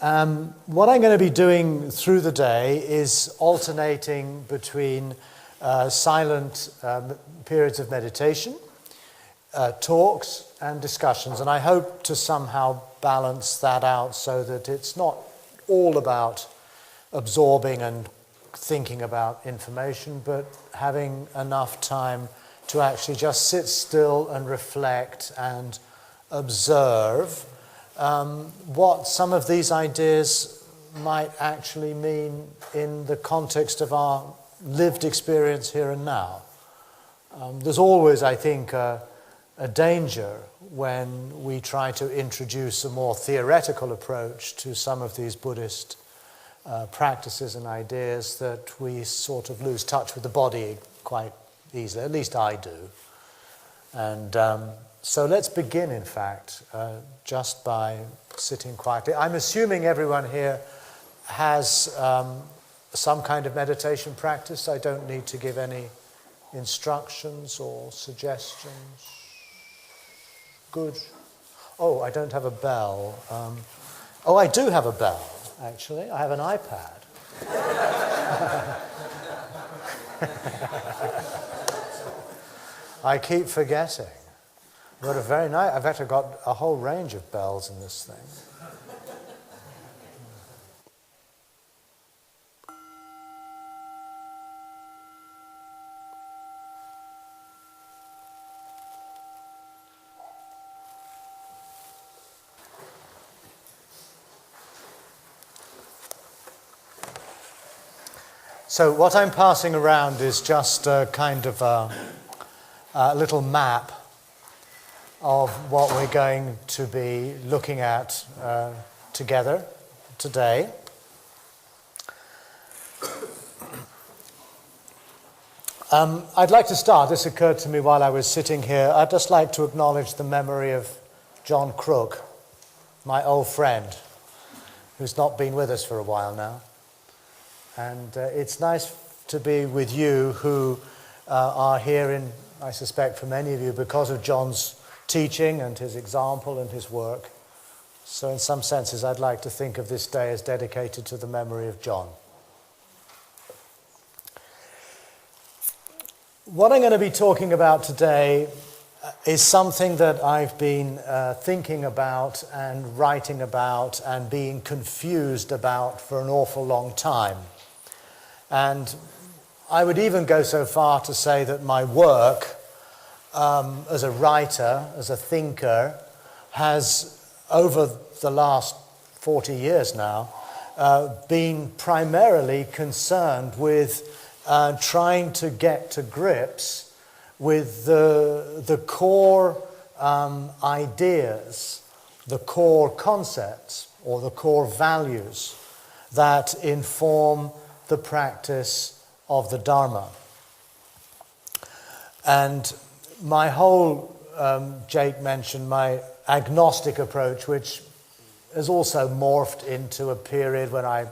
What I'm going to be doing through the day is alternating between silent periods of meditation, talks and discussions, and I hope to somehow balance that out so that it's not all about absorbing and thinking about information, but having enough time to actually just sit still and reflect and observe what some of these ideas might actually mean in the context of our lived experience here and now. There's always, I think, a danger when we try to introduce a more theoretical approach to some of these Buddhist practices and ideas that we sort of lose touch with the body quite easily. At least I do. And so let's begin, in fact, just by sitting quietly. I'm assuming everyone here has some kind of meditation practice. I don't need to give any instructions or suggestions. Good. Oh, I don't have a bell. Oh, I do have a bell, actually. I have an iPad. I keep forgetting. I've got I've actually got a whole range of bells in this thing. So what I'm passing around is just a kind of a little map of what we're going to be looking at together today. I'd like to start, this occurred to me while I was sitting here, I'd just like to acknowledge the memory of John Crook, my old friend, who's not been with us for a while now. And it's nice to be with you who are here in, I suspect for many of you, because of John's teaching and his example and his work. So in some senses, I'd like to think of this day as dedicated to the memory of John. What I'm going to be talking about today is something that I've been thinking about and writing about and being confused about for an awful long time. And I would even go so far to say that my work as a writer, as a thinker, has, over the last 40 years now, been primarily concerned with trying to get to grips with the core ideas, the core concepts, or the core values that inform the practice of the Dharma. And my whole, Jake mentioned my agnostic approach, which has also morphed into a period when I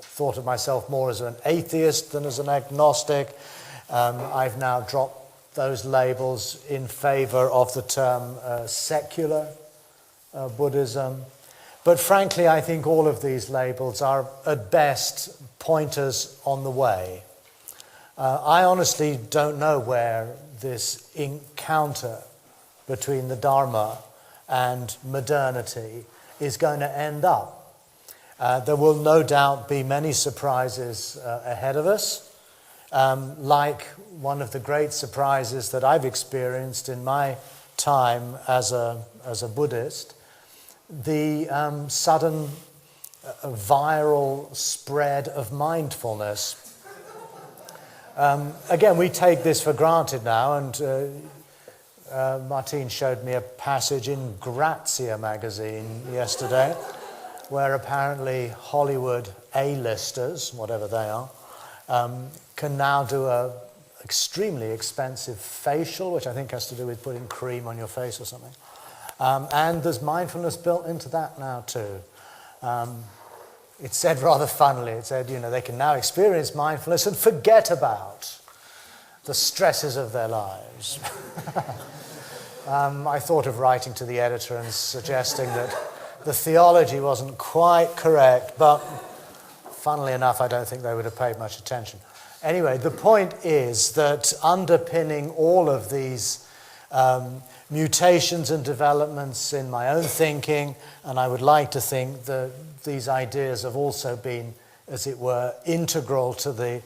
thought of myself more as an atheist than as an agnostic. I've now dropped those labels in favor of the term secular Buddhism. But frankly, I think all of these labels are, at best, pointers on the way. I honestly don't know where this encounter between the Dharma and modernity is going to end up. There will no doubt be many surprises ahead of us. Like one of the great surprises that I've experienced in my time as a Buddhist, the sudden viral spread of mindfulness. Again, we take this for granted now, and Martine showed me a passage in Grazia magazine yesterday where apparently Hollywood A-listers, whatever they are, can now do an extremely expensive facial, which I think has to do with putting cream on your face or something. And there's mindfulness built into that now too. It said rather funnily, it said, they can now experience mindfulness and forget about the stresses of their lives. I thought of writing to the editor and suggesting that the theology wasn't quite correct, but funnily enough, I don't think they would have paid much attention. Anyway, the point is that underpinning all of these mutations and developments in my own thinking, and I would like to think that these ideas have also been, as it were, integral to the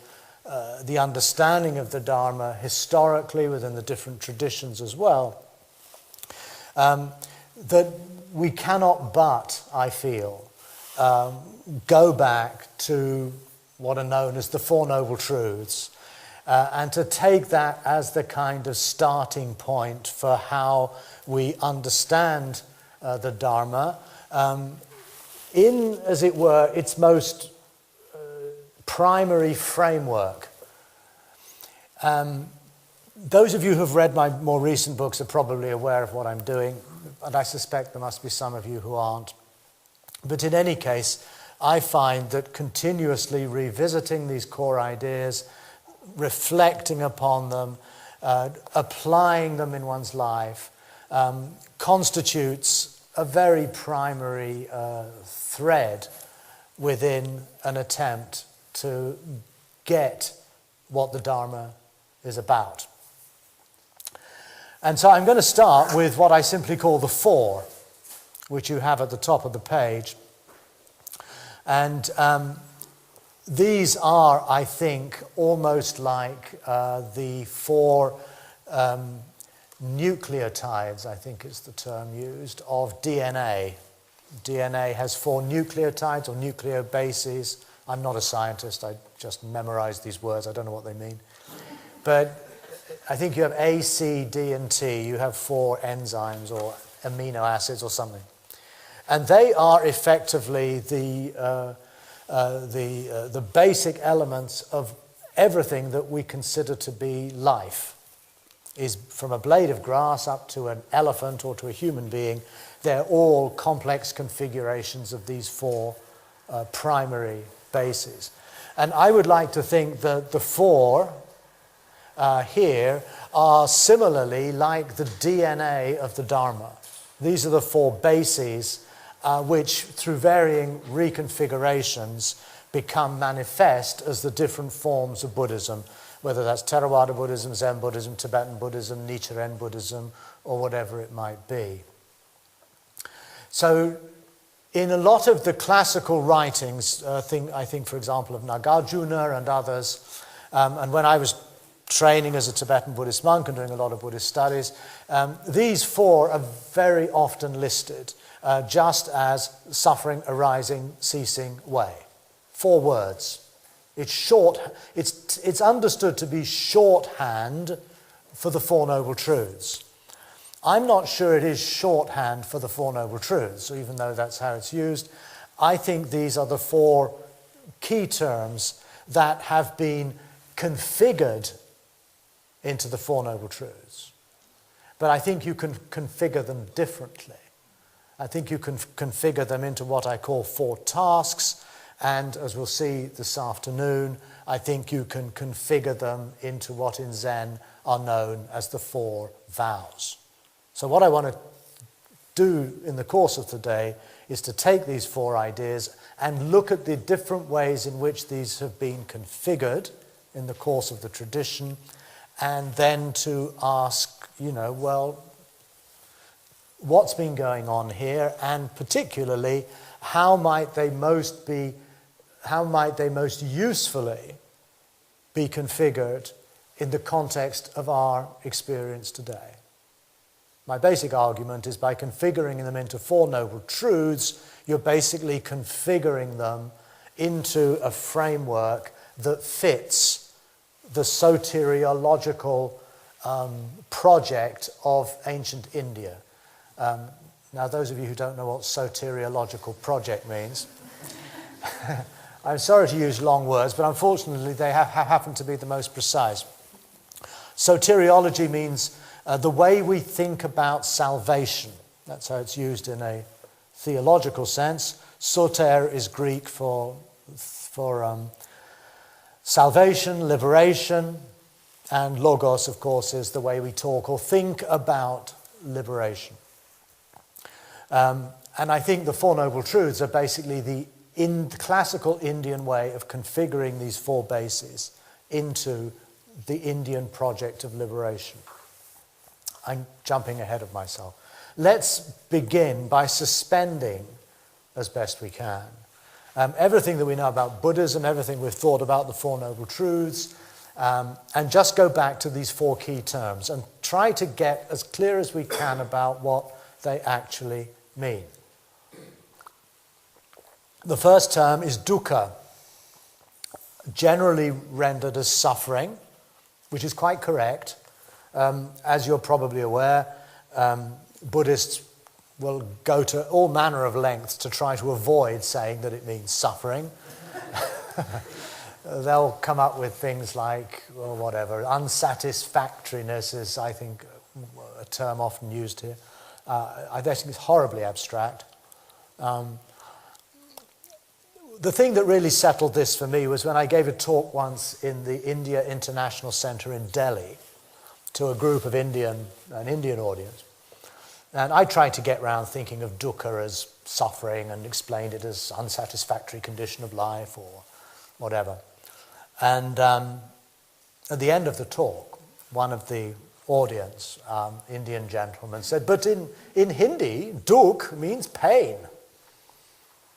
understanding of the Dharma historically within the different traditions as well, that we cannot but, I feel, go back to what are known as the Four Noble Truths, and to take that as the kind of starting point for how we understand the Dharma in, as it were, its most primary framework. Those of you who have read my more recent books are probably aware of what I'm doing, and I suspect there must be some of you who aren't. But in any case, I find that continuously revisiting these core ideas, reflecting upon them, applying them in one's life, constitutes a very primary thread within an attempt to get what the Dharma is about. And so I'm going to start with what I simply call the four, which you have at the top of the page. And these are, I think, almost like the four nucleotides, I think is the term used, of DNA. DNA has four nucleotides or nucleobases. I'm not a scientist, I just memorize these words, I don't know what they mean. But I think you have A, C, D, and T. You have four enzymes or amino acids or something. And they are effectively the basic elements of everything that we consider to be life. Is from a blade of grass up to an elephant or to a human being, they're all complex configurations of these four primary bases. And I would like to think that the four here are similarly like the DNA of the Dharma. These are the four bases which, through varying reconfigurations, become manifest as the different forms of Buddhism, whether that's Theravada Buddhism, Zen Buddhism, Tibetan Buddhism, Nichiren Buddhism, or whatever it might be. So, in a lot of the classical writings, I think, for example, of Nagarjuna and others, and when I was training as a Tibetan Buddhist monk and doing a lot of Buddhist studies, these four are very often listed just as suffering, arising, ceasing, way. 4 words. It's short. It's understood to be shorthand for the Four Noble Truths. I'm not sure it is shorthand for the Four Noble Truths, even though that's how it's used. I think these are the 4 key terms that have been configured into the Four Noble Truths. But I think you can configure them differently. I think you can configure them into what I call 4 tasks, and as we'll see this afternoon, I think you can configure them into what in Zen are known as the 4 vows. So what I want to do in the course of today is to take these 4 ideas and look at the different ways in which these have been configured in the course of the tradition, and then to ask, well, what's been going on here, and particularly, how might they most usefully be configured in the context of our experience today. My basic argument is by configuring them into 4 Noble Truths, you're basically configuring them into a framework that fits the soteriological project of ancient India. Now, those of you who don't know what soteriological project means, I'm sorry to use long words, but unfortunately they happen to be the most precise. Soteriology means the way we think about salvation. That's how it's used in a theological sense. Soter is Greek for salvation, liberation, and logos, of course, is the way we talk or think about liberation. And I think the Four Noble Truths are basically the classical Indian way of configuring these four bases into the Indian project of liberation. I'm jumping ahead of myself. Let's begin by suspending, as best we can, everything that we know about Buddhism, everything we've thought about the Four Noble Truths, and just go back to these four key terms and try to get as clear as we can about what they actually mean. The first term is dukkha, generally rendered as suffering, which is quite correct. As you're probably aware, Buddhists will go to all manner of lengths to try to avoid saying that it means suffering. They'll come up with things like, or whatever, unsatisfactoriness is, I think, a term often used here. I think it's horribly abstract. The thing that really settled this for me was when I gave a talk once in the India International Centre in Delhi to a group of an Indian audience. And I tried to get round thinking of dukkha as suffering and explained it as unsatisfactory condition of life or whatever. And at the end of the talk, one of the audience, Indian gentleman, said, but in Hindi, dukh means pain.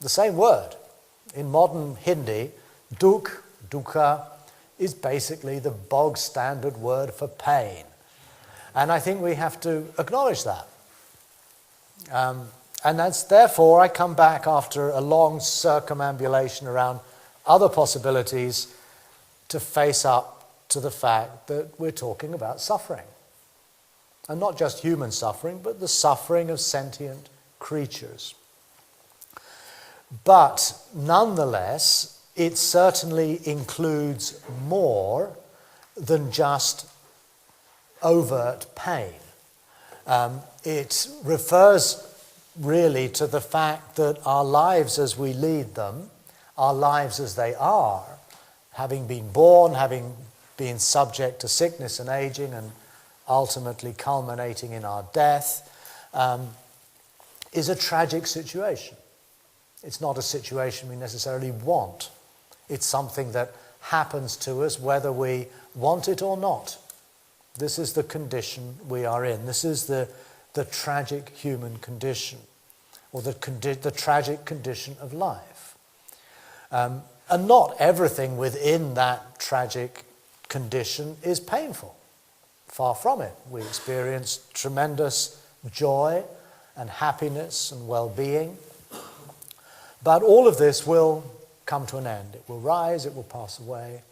The same word. In modern Hindi, dukkha, is basically the bog standard word for pain. And I think we have to acknowledge that. And that's therefore I come back after a long circumambulation around other possibilities to face up to the fact that we're talking about suffering. And not just human suffering, but the suffering of sentient creatures. But nonetheless, it certainly includes more than just overt pain. It refers really to the fact that our lives as we lead them, our lives as they are, having been born, having been subject to sickness and aging, and ultimately culminating in our death, is a tragic situation. It's not a situation we necessarily want. It's something that happens to us whether we want it or not. This is the condition we are in. This is the tragic human condition, or the tragic condition of life. And not everything within that tragic condition is painful. Far from it. We experience tremendous joy and happiness and well-being. But all of this will come to an end. It will rise, it will pass away.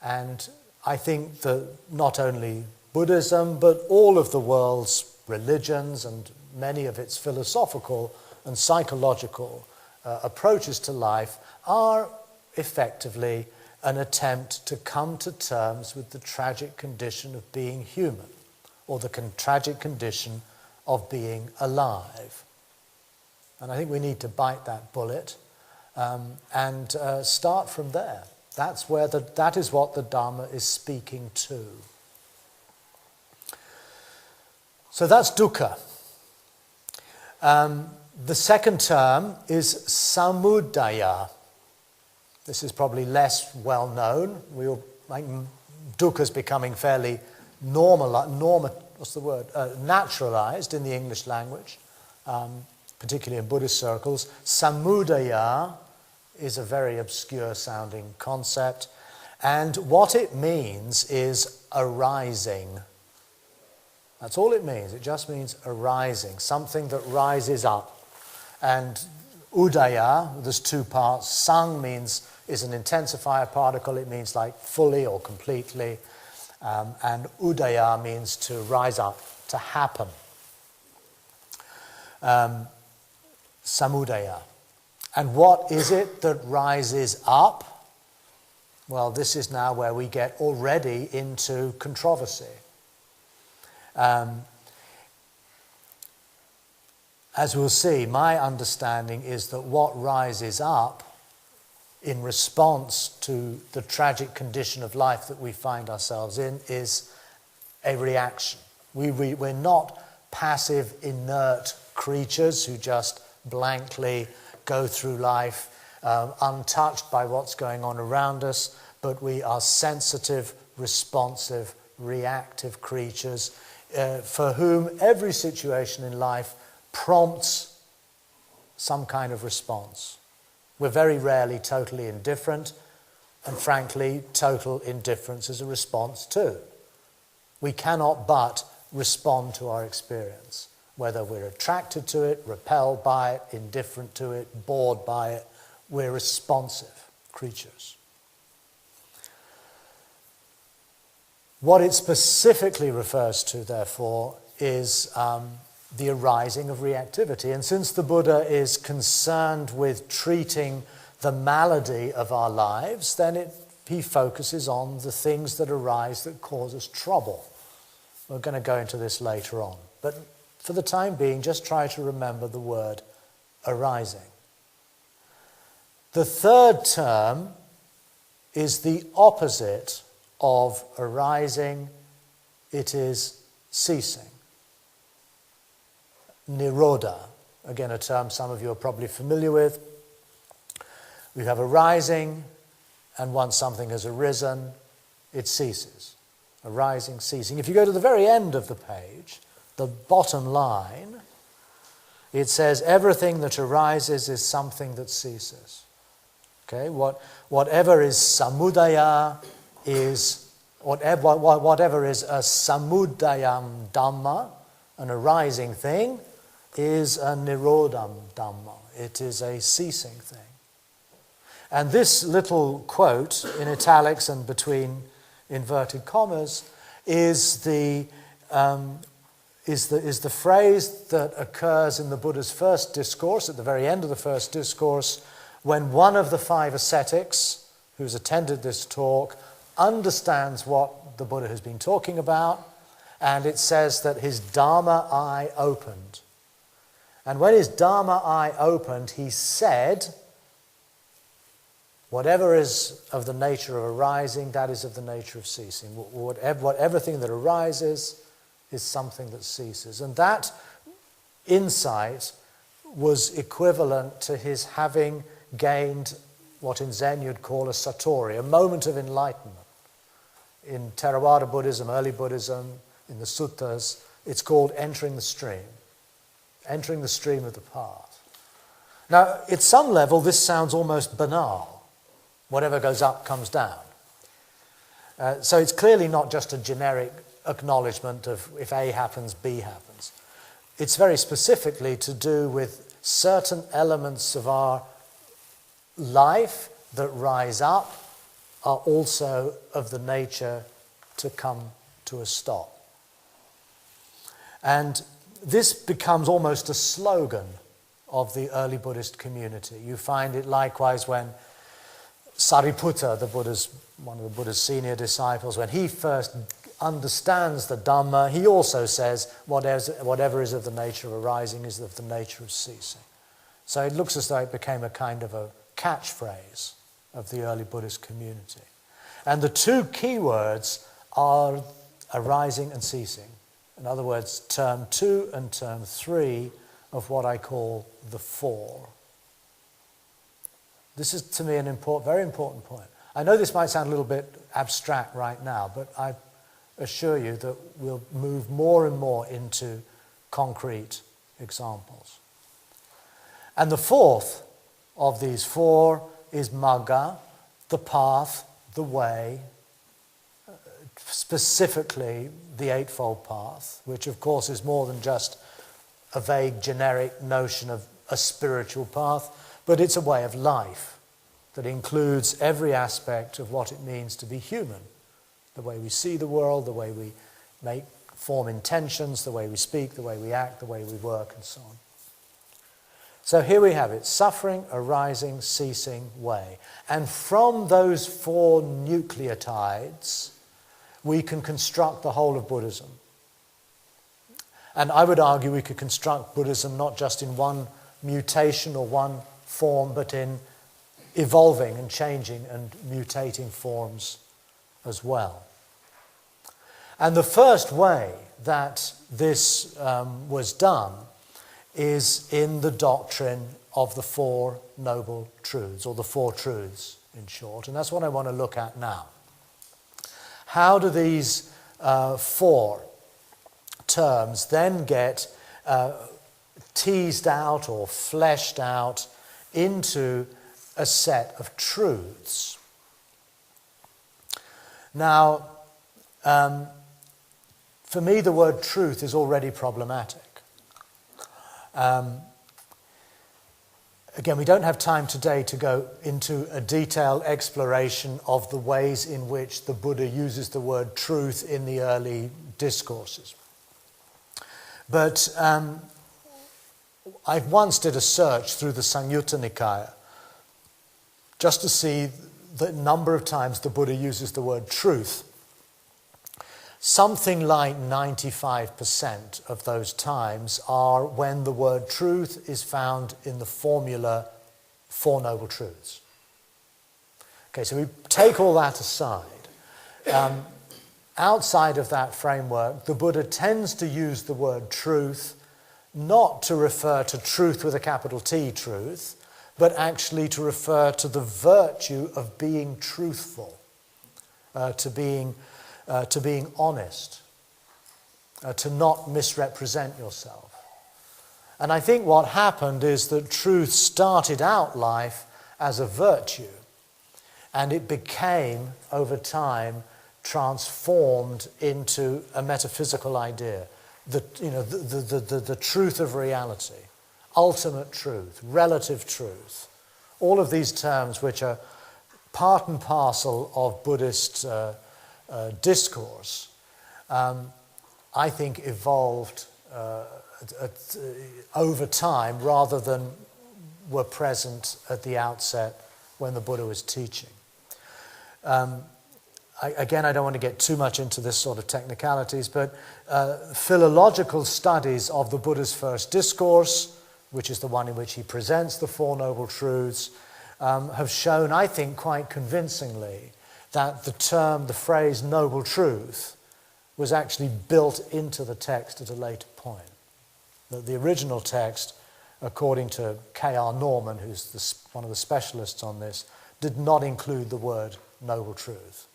And I think that not only Buddhism, but all of the world's religions and many of its philosophical and psychological approaches to life are effectively an attempt to come to terms with the tragic condition of being human, or the tragic condition of being alive. And I think we need to bite that bullet and start from there. That is what the Dharma is speaking to. So that's dukkha. The second term is samudaya. This is probably less well known. Dukkha is becoming fairly naturalized in the English language, particularly in Buddhist circles. Samudaya is a very obscure sounding concept, and what it means is arising. That's all it means. It just means arising, something that rises up. And udaya, there's two parts. Sang is an intensifier particle. It means like fully or completely. And udaya means to rise up, to happen. Samudaya. And what is it that rises up? Well, this is now where we get already into controversy. As we'll see, my understanding is that what rises up in response to the tragic condition of life that we find ourselves in is a reaction. We're not passive, inert creatures who just blankly go through life untouched by what's going on around us, but we are sensitive, responsive, reactive creatures for whom every situation in life prompts some kind of response. We're very rarely totally indifferent, and frankly, total indifference is a response too. We cannot but respond to our experience, whether we're attracted to it, repelled by it, indifferent to it, bored by it. We're responsive creatures. What it specifically refers to, therefore, is the arising of reactivity. And since the Buddha is concerned with treating the malady of our lives, then he focuses on the things that arise that cause us trouble. We're going to go into this later on. But for the time being, just try to remember the word arising. The third term is the opposite of arising. It is ceasing. Nirodha, again a term some of you are probably familiar with. We have arising, and once something has arisen, it ceases. Arising, ceasing. If you go to the very end of the page, the bottom line, it says everything that arises is something that ceases. Okay, whatever is samudaya is, whatever is a samudayam dhamma, an arising thing, is a nirodham dhamma. It is a ceasing thing. And this little quote in italics and between inverted commas is the phrase that occurs in the Buddha's first discourse, at the very end of the first discourse, when one of the 5 ascetics who's attended this talk understands what the Buddha has been talking about, and it says that his Dharma eye opened. And when his Dharma eye opened, he said, whatever is of the nature of arising, that is of the nature of ceasing. Everything that arises is something that ceases. And that insight was equivalent to his having gained what in Zen you'd call a satori, a moment of enlightenment. In Theravada Buddhism, early Buddhism, in the suttas, it's called entering the stream of the path. Now, at some level, this sounds almost banal. Whatever goes up comes down. So it's clearly not just a generic acknowledgement of if A happens, B happens. It's very specifically to do with certain elements of our life that rise up are also of the nature to come to a stop. And this becomes almost a slogan of the early Buddhist community. You find it likewise when Sariputta, one of the Buddha's senior disciples, when he first understands the Dhamma, he also says, whatever is of the nature of arising is of the nature of ceasing. So it looks as though it became a kind of a catchphrase of the early Buddhist community. And the 2 key words are arising and ceasing. In other words, term 2 and term 3 of what I call the Four. This is, to me, an very important point. I know this might sound a little bit abstract right now, but I assure you that we'll move more and more into concrete examples. And the fourth of these 4 is magga, the path, the way, specifically the Eightfold Path, which of course is more than just a vague generic notion of a spiritual path, but it's a way of life that includes every aspect of what it means to be human. The way we see the world, the way we form intentions, the way we speak, the way we act, the way we work, and so on. So here we have it, suffering, arising, ceasing, way. And from those 4 nucleotides, we can construct the whole of Buddhism. And I would argue we could construct Buddhism not just in one mutation or one form, but in evolving and changing and mutating forms as well. And the first way that this was done is in the doctrine of the Four Noble Truths, or the Four Truths in short, and that's what I want to look at now. How do these four terms then get teased out or fleshed out into a set of truths? Now, for me, the word truth is already problematic. Again, we don't have time today to go into a detailed exploration of the ways in which the Buddha uses the word truth in the early discourses. But I once did a search through the Samyutta Nikaya just to see the number of times the Buddha uses the word truth. Something like 95% of those times are when the word truth is found in the formula Four Noble Truths. Okay, so we take all that aside. Outside of that framework, the Buddha tends to use the word truth not to refer to truth with a capital T, truth, but actually to refer to the virtue of being truthful, to being honest, to not misrepresent yourself. And I think what happened is that truth started out life as a virtue, and it became, over time, transformed into a metaphysical idea. The truth of reality, ultimate truth, relative truth, all of these terms which are part and parcel of Buddhist discourse, I think evolved over time rather than were present at the outset when the Buddha was teaching. I don't want to get too much into this sort of technicalities, but philological studies of the Buddha's first discourse, which is the one in which he presents the Four Noble Truths, have shown, I think, quite convincingly that the phrase noble truth was actually built into the text at a later point. That the original text, according to K.R. Norman, who's one of the specialists on this, did not include the word noble truth.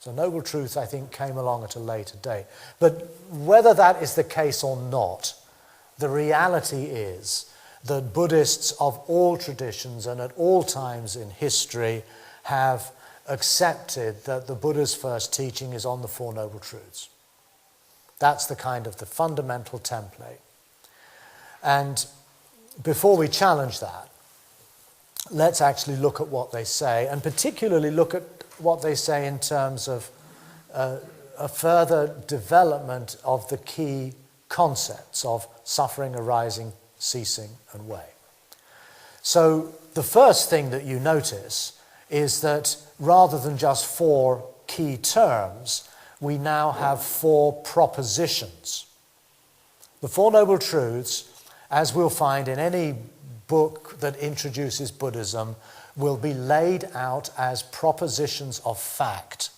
So noble truth, I think, came along at a later date. But whether that is the case or not, the reality is that Buddhists of all traditions and at all times in history have accepted that the Buddha's first teaching is on the Four Noble Truths. That's the fundamental template. And before we challenge that, let's actually look at what they say, and particularly look at what they say in terms of a further development of the key concepts of suffering, arising, ceasing, and way. So the first thing that you notice is that rather than just four key terms, we now have four propositions. The Four Noble Truths, as we'll find in any book that introduces Buddhism, will be laid out as propositions of fact.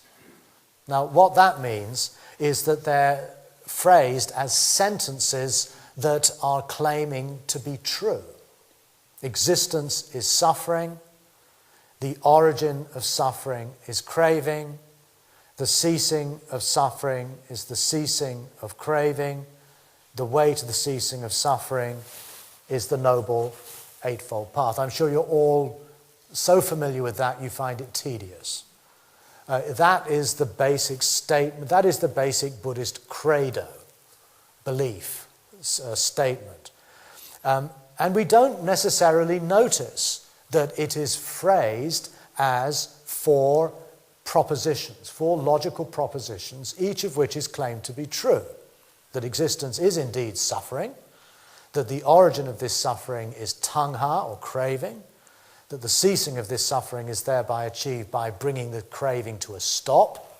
Now, what that means is that they're phrased as sentences that are claiming to be true. Existence is suffering. The origin of suffering is craving. The ceasing of suffering is the ceasing of craving. The way to the ceasing of suffering is the Noble Eightfold Path. I'm sure you're all so familiar with that you find it tedious. That is the basic statement, that is the basic Buddhist credo, belief, statement. And we don't necessarily notice that it is phrased as four propositions, four logical propositions, each of which is claimed to be true. That existence is indeed suffering, that the origin of this suffering is tanha or craving, that the ceasing of this suffering is thereby achieved by bringing the craving to a stop,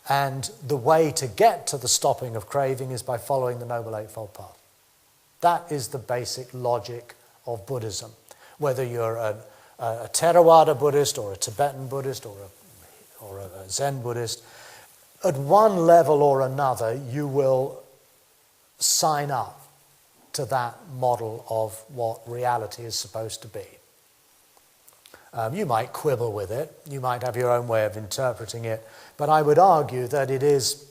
and the way to get to the stopping of craving is by following the Noble Eightfold Path. That is the basic logic of Buddhism. Whether you're a Theravada Buddhist or a Tibetan Buddhist or a Zen Buddhist, at one level or another you will sign up to that model of what reality is supposed to be. You might quibble with it, you might have your own way of interpreting it, but I would argue that it is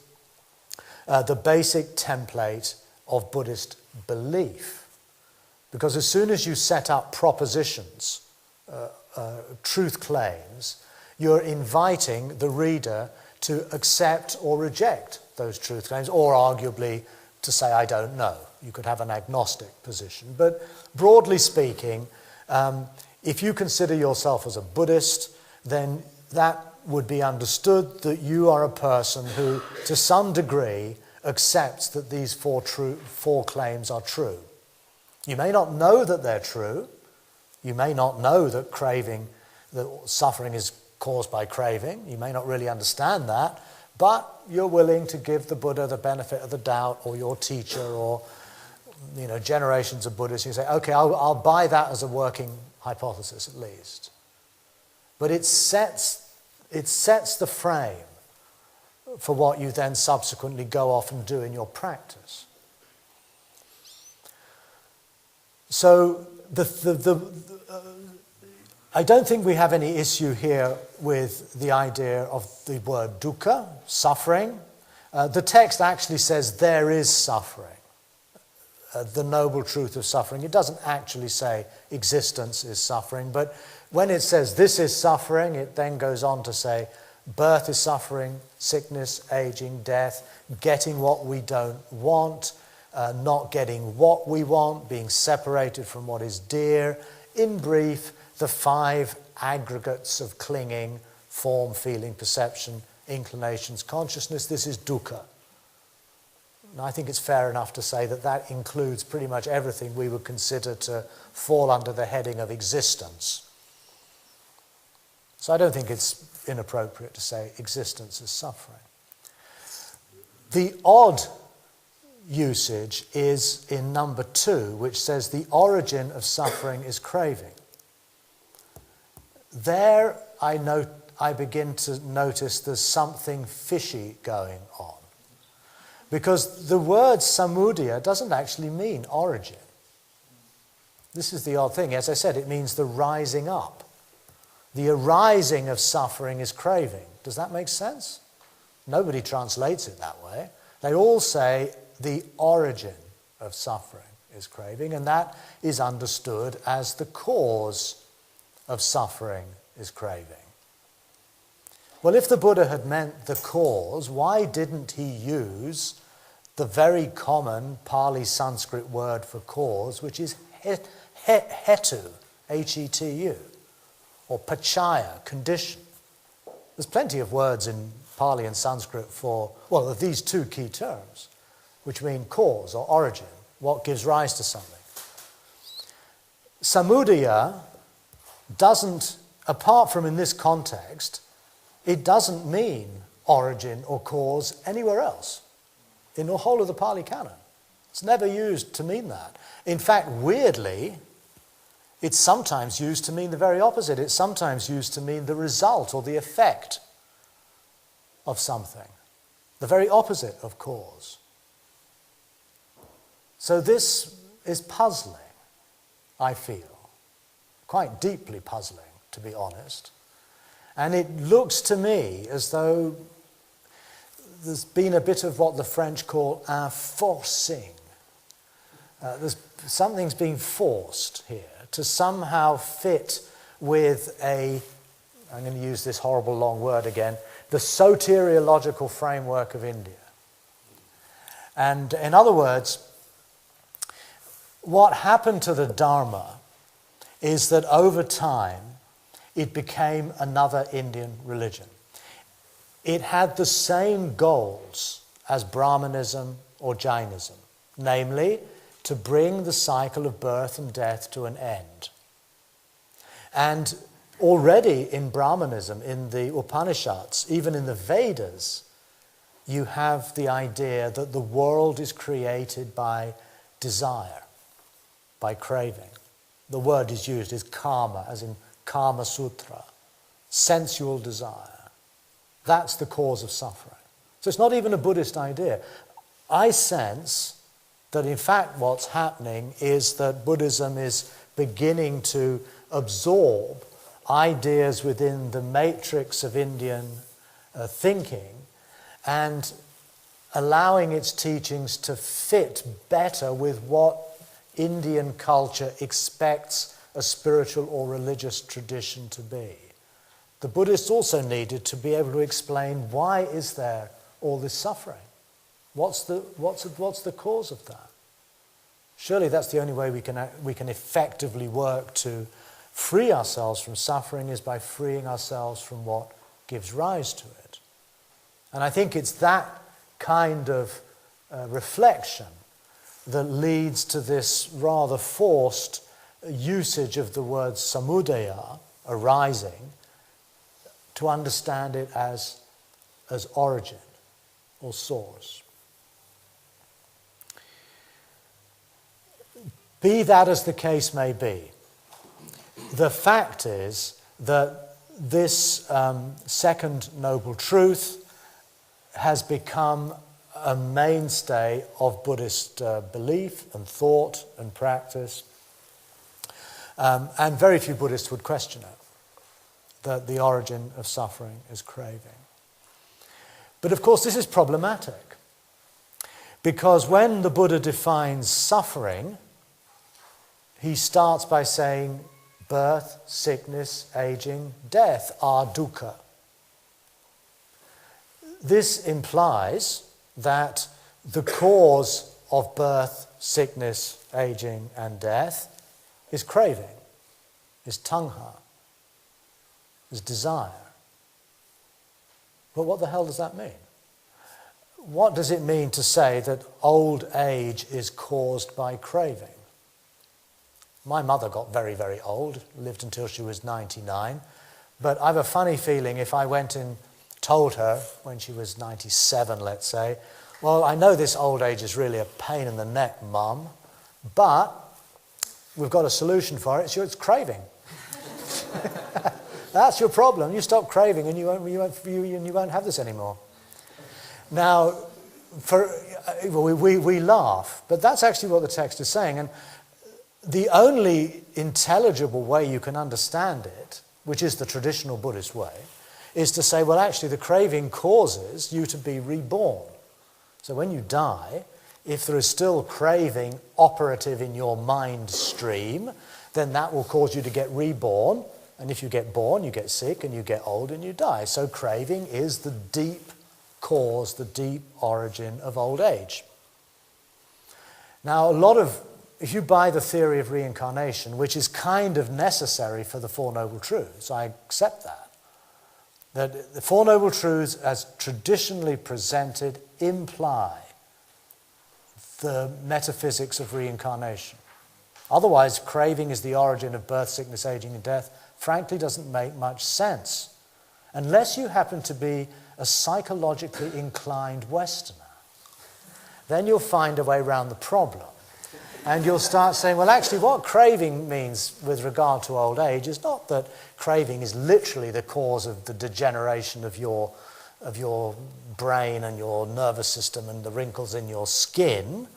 the basic template of Buddhist belief. Because as soon as you set up propositions, truth claims, you're inviting the reader to accept or reject those truth claims, or arguably to say, I don't know. You could have an agnostic position. But broadly speaking, if you consider yourself as a Buddhist, then that would be understood that you are a person who, to some degree, accepts that these four claims are true. You may not know that they're true. You may not know that suffering is caused by craving. You may not really understand that, but you're willing to give the Buddha the benefit of the doubt, or your teacher, or generations of Buddhists. You say, okay, I'll buy that as a working hypothesis at least. But it sets the frame for what you then subsequently go off and do in your practice. So I don't think we have any issue here with the idea of the word dukkha, suffering. The text actually says there is suffering, the noble truth of suffering. It doesn't actually say existence is suffering, but when it says this is suffering, it then goes on to say birth is suffering, sickness, aging, death, getting what we don't want, not getting what we want, being separated from what is dear. In brief, the 5 aggregates of clinging: form, feeling, perception, inclinations, consciousness. This is dukkha. And I think it's fair enough to say that that includes pretty much everything we would consider to fall under the heading of existence. So I don't think it's inappropriate to say existence is suffering. The odd usage is in number 2, which says the origin of suffering is craving. There I begin to notice there's something fishy going on. Because the word samudaya doesn't actually mean origin. This is the odd thing. As I said, it means the rising up. The arising of suffering is craving. Does that make sense? Nobody translates it that way. They all say the origin of suffering is craving, and that is understood as the cause of suffering is craving. Well, if the Buddha had meant the cause, why didn't he use the very common Pali Sanskrit word for cause, which is hetu, H-E-T-U, or pachaya, condition? There's plenty of words in Pali and Sanskrit for, these 2 key terms, which mean cause or origin, what gives rise to something. Samudaya doesn't, apart from in this context, it doesn't mean origin or cause anywhere else in the whole of the Pali Canon. It's never used to mean that. In fact, weirdly, it's sometimes used to mean the very opposite. It's sometimes used to mean the result or the effect of something, the very opposite of cause. So this is puzzling, I feel, quite deeply puzzling, to be honest. And it looks to me as though there's been a bit of what the French call un forcing. Something's being forced here to somehow fit with I'm going to use this horrible long word again, the soteriological framework of India. And in other words, what happened to the Dharma is that over time it became another Indian religion. It had the same goals as Brahmanism or Jainism, namely to bring the cycle of birth and death to an end. And already in Brahmanism, in the Upanishads, even in the Vedas, you have the idea that the world is created by desire, by craving. The word is used is karma, as in Kama Sutra, sensual desire. That's the cause of suffering. So it's not even a Buddhist idea. I sense that in fact what's happening is that Buddhism is beginning to absorb ideas within the matrix of Indian thinking and allowing its teachings to fit better with what Indian culture expects a spiritual or religious tradition to be. The Buddhists also needed to be able to explain, why is there all this suffering? What's the cause of that? Surely that's the only way we can effectively work to free ourselves from suffering, is by freeing ourselves from what gives rise to it. And I think it's that kind of reflection that leads to this rather forced usage of the word samudaya, arising, to understand it as origin or source. Be that as the case may be, the fact is that this second noble truth has become a mainstay of Buddhist belief and thought and practice. And very few Buddhists would question it, that the origin of suffering is craving. But of course this is problematic, because when the Buddha defines suffering, he starts by saying birth, sickness, aging, death are dukkha. This implies that the cause of birth, sickness, aging, and death is craving, is tanha, is desire. But what the hell does that mean? What does it mean to say that old age is caused by craving? My mother got very, very old, lived until she was 99, but I have a funny feeling if I went and told her when she was 97, let's say, well, I know this old age is really a pain in the neck, Mum, but we've got a solution for it. It's craving. That's your problem. You stop craving and you won't have this anymore. Now, we laugh, but that's actually what the text is saying. And the only intelligible way you can understand it, which is the traditional Buddhist way, is to say, well, actually, the craving causes you to be reborn. So when you die, if there is still craving operative in your mind stream, then that will cause you to get reborn. And if you get born, you get sick, and you get old, and you die. So craving is the deep cause, the deep origin of old age. Now, if you buy the theory of reincarnation, which is kind of necessary for the Four Noble Truths, I accept that the Four Noble Truths, as traditionally presented, imply the metaphysics of reincarnation. Otherwise, craving is the origin of birth, sickness, aging, and death, frankly doesn't make much sense, unless you happen to be a psychologically inclined Westerner. Then you'll find a way around the problem. And you'll start saying, well, actually, what craving means with regard to old age is not that craving is literally the cause of the degeneration of your brain and your nervous system and the wrinkles in your skin,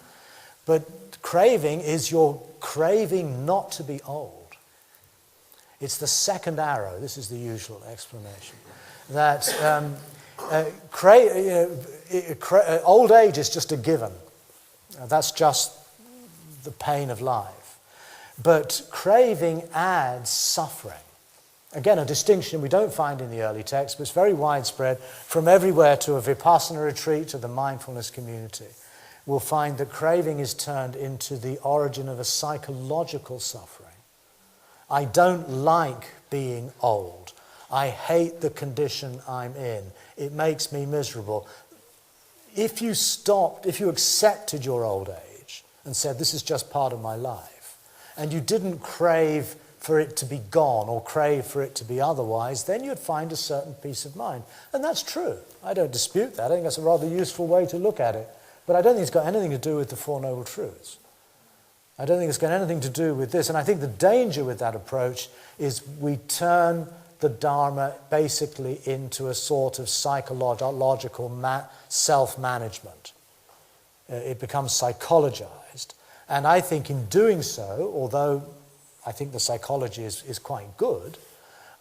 but craving is your craving not to be old. It's the second arrow. This is the usual explanation. That old age is just a given. That's just the pain of life. But craving adds suffering. Again, a distinction we don't find in the early text, but it's very widespread from everywhere to a Vipassana retreat to the mindfulness community. We'll find that craving is turned into the origin of a psychological suffering. I don't like being old. I hate the condition I'm in. It makes me miserable. If you accepted your old age and said, this is just part of my life, and you didn't crave for it to be gone or crave for it to be otherwise, then you'd find a certain peace of mind. And that's true. I don't dispute that. I think that's a rather useful way to look at it. But I don't think it's got anything to do with the Four Noble Truths. I don't think it's got anything to do with this. And I think the danger with that approach is we turn the Dharma basically into a sort of psychological self-management. It becomes psychologized. And I think in doing so, although I think the psychology is quite good,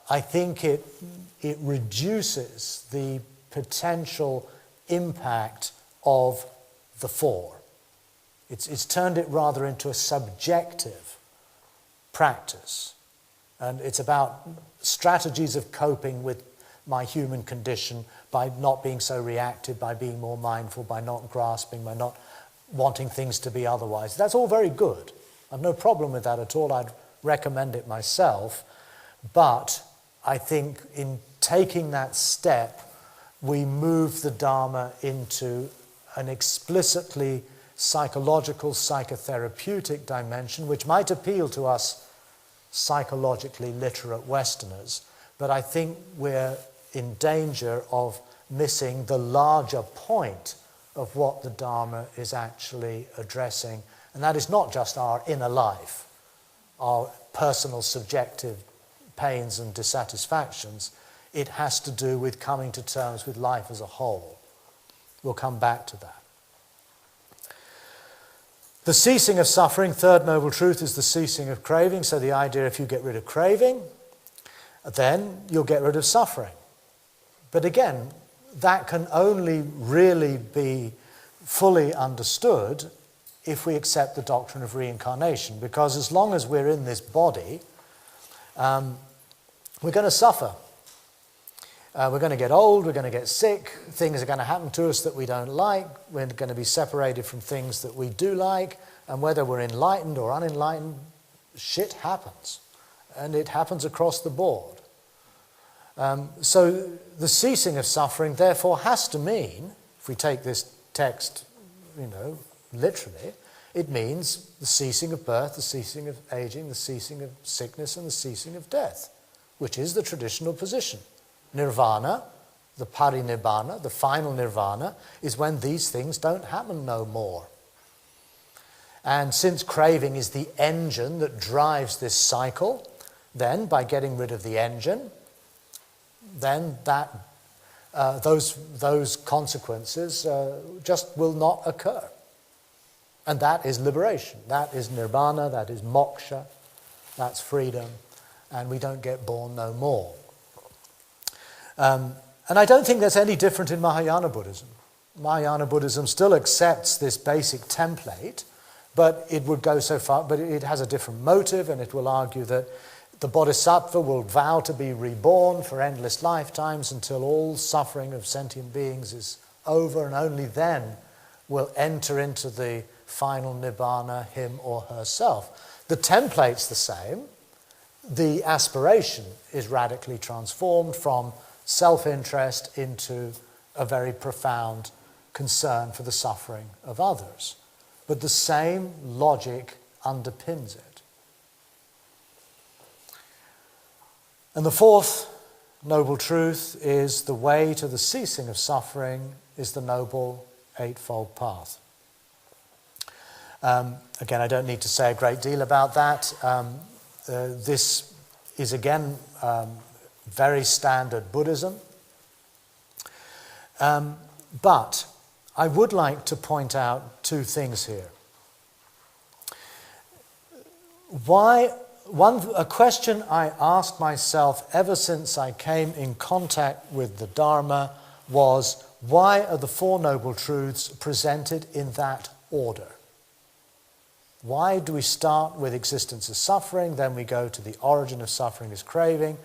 I think it reduces the potential impact of the four. It's turned it rather into a subjective practice. And it's about strategies of coping with my human condition by not being so reactive, by being more mindful, by not grasping, by not wanting things to be otherwise. That's all very good. I've no problem with that at all. I'd recommend it myself. But I think in taking that step, we move the Dharma into an explicitly psychological, psychotherapeutic dimension, which might appeal to us psychologically literate Westerners, but I think we're in danger of missing the larger point of what the Dharma is actually addressing, and that is not just our inner life, our personal subjective pains and dissatisfactions. It has to do with coming to terms with life as a whole. We'll come back to that. The ceasing of suffering, third noble truth, is the ceasing of craving. So the idea, if you get rid of craving, then you'll get rid of suffering. But again, that can only really be fully understood if we accept the doctrine of reincarnation, because as long as we're in this body, we're going to suffer. We're going to get old, we're going to get sick, things are going to happen to us that we don't like, we're going to be separated from things that we do like, and whether we're enlightened or unenlightened, shit happens. And it happens across the board. So the ceasing of suffering therefore has to mean, if we take this text, literally, it means the ceasing of birth, the ceasing of aging, the ceasing of sickness, and the ceasing of death, which is the traditional position. Nirvana, the parinibbana, the final nirvana, is when these things don't happen no more. And since craving is the engine that drives this cycle, then by getting rid of the engine, then those consequences just will not occur. And that is liberation. That is nirvana, that is moksha, that's freedom, and we don't get born no more. And I don't think that's any different in Mahayana Buddhism. Mahayana Buddhism still accepts this basic template, but it would go so far, but it has a different motive, and it will argue that the bodhisattva will vow to be reborn for endless lifetimes until all suffering of sentient beings is over, and only then will enter into the final nibbana, him or herself. The template's the same. The aspiration is radically transformed from self-interest into a very profound concern for the suffering of others. But the same logic underpins it. And the fourth noble truth is the way to the ceasing of suffering is the Noble Eightfold Path. Again, I don't need to say a great deal about that. This is again very standard Buddhism. But I would like to point out two things here. A question I asked myself ever since I came in contact with the Dharma was, why are the Four Noble Truths presented in that order? Why do we start with existence as suffering, then we go to the origin of suffering as craving,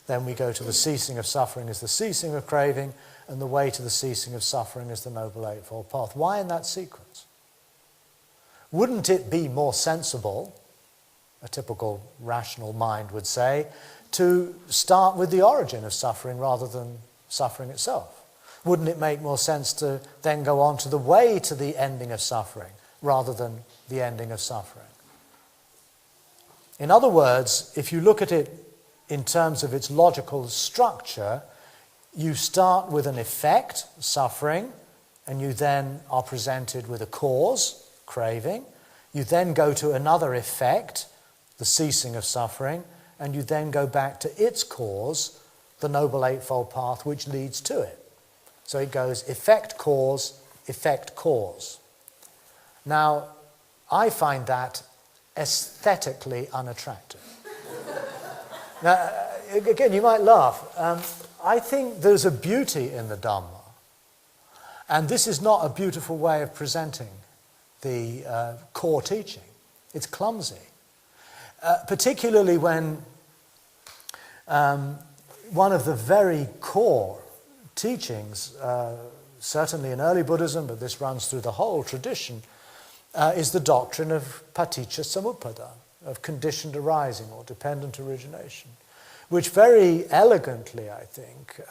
then we go to the ceasing of suffering as the ceasing of craving, and the way to the ceasing of suffering is the Noble Eightfold Path? Why in that sequence? Wouldn't it be more sensible, a typical rational mind would say, to start with the origin of suffering rather than suffering itself? Wouldn't it make more sense to then go on to the way to the ending of suffering rather than the ending of suffering? In other words, if you look at it in terms of its logical structure, you start with an effect, suffering, and you then are presented with a cause, craving. You then go to another effect, the ceasing of suffering, and you then go back to its cause, the Noble Eightfold Path, which leads to it. So it goes effect, cause, effect, cause. Now, I find that aesthetically unattractive. Now, again, you might laugh. I think there's a beauty in the Dhamma, and this is not a beautiful way of presenting the core teaching. It's clumsy, particularly when one of the very core teachings, certainly in early Buddhism, but this runs through the whole tradition, is the doctrine of paticca samuppada, of conditioned arising or dependent origination, which very elegantly, I think,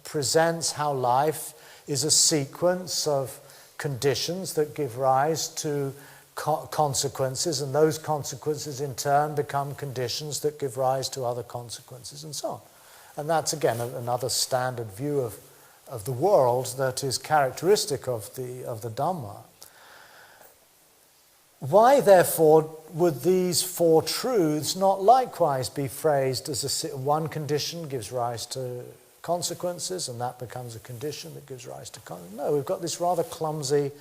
presents how life is a sequence of conditions that give rise to consequences, and those consequences in turn become conditions that give rise to other consequences, and so on. And that's, again, another standard view of the world that is characteristic of the Dhamma. Why, therefore, would these four truths not likewise be phrased as one condition gives rise to consequences, and that becomes a condition that gives rise to consequences? No, we've got this rather clumsy,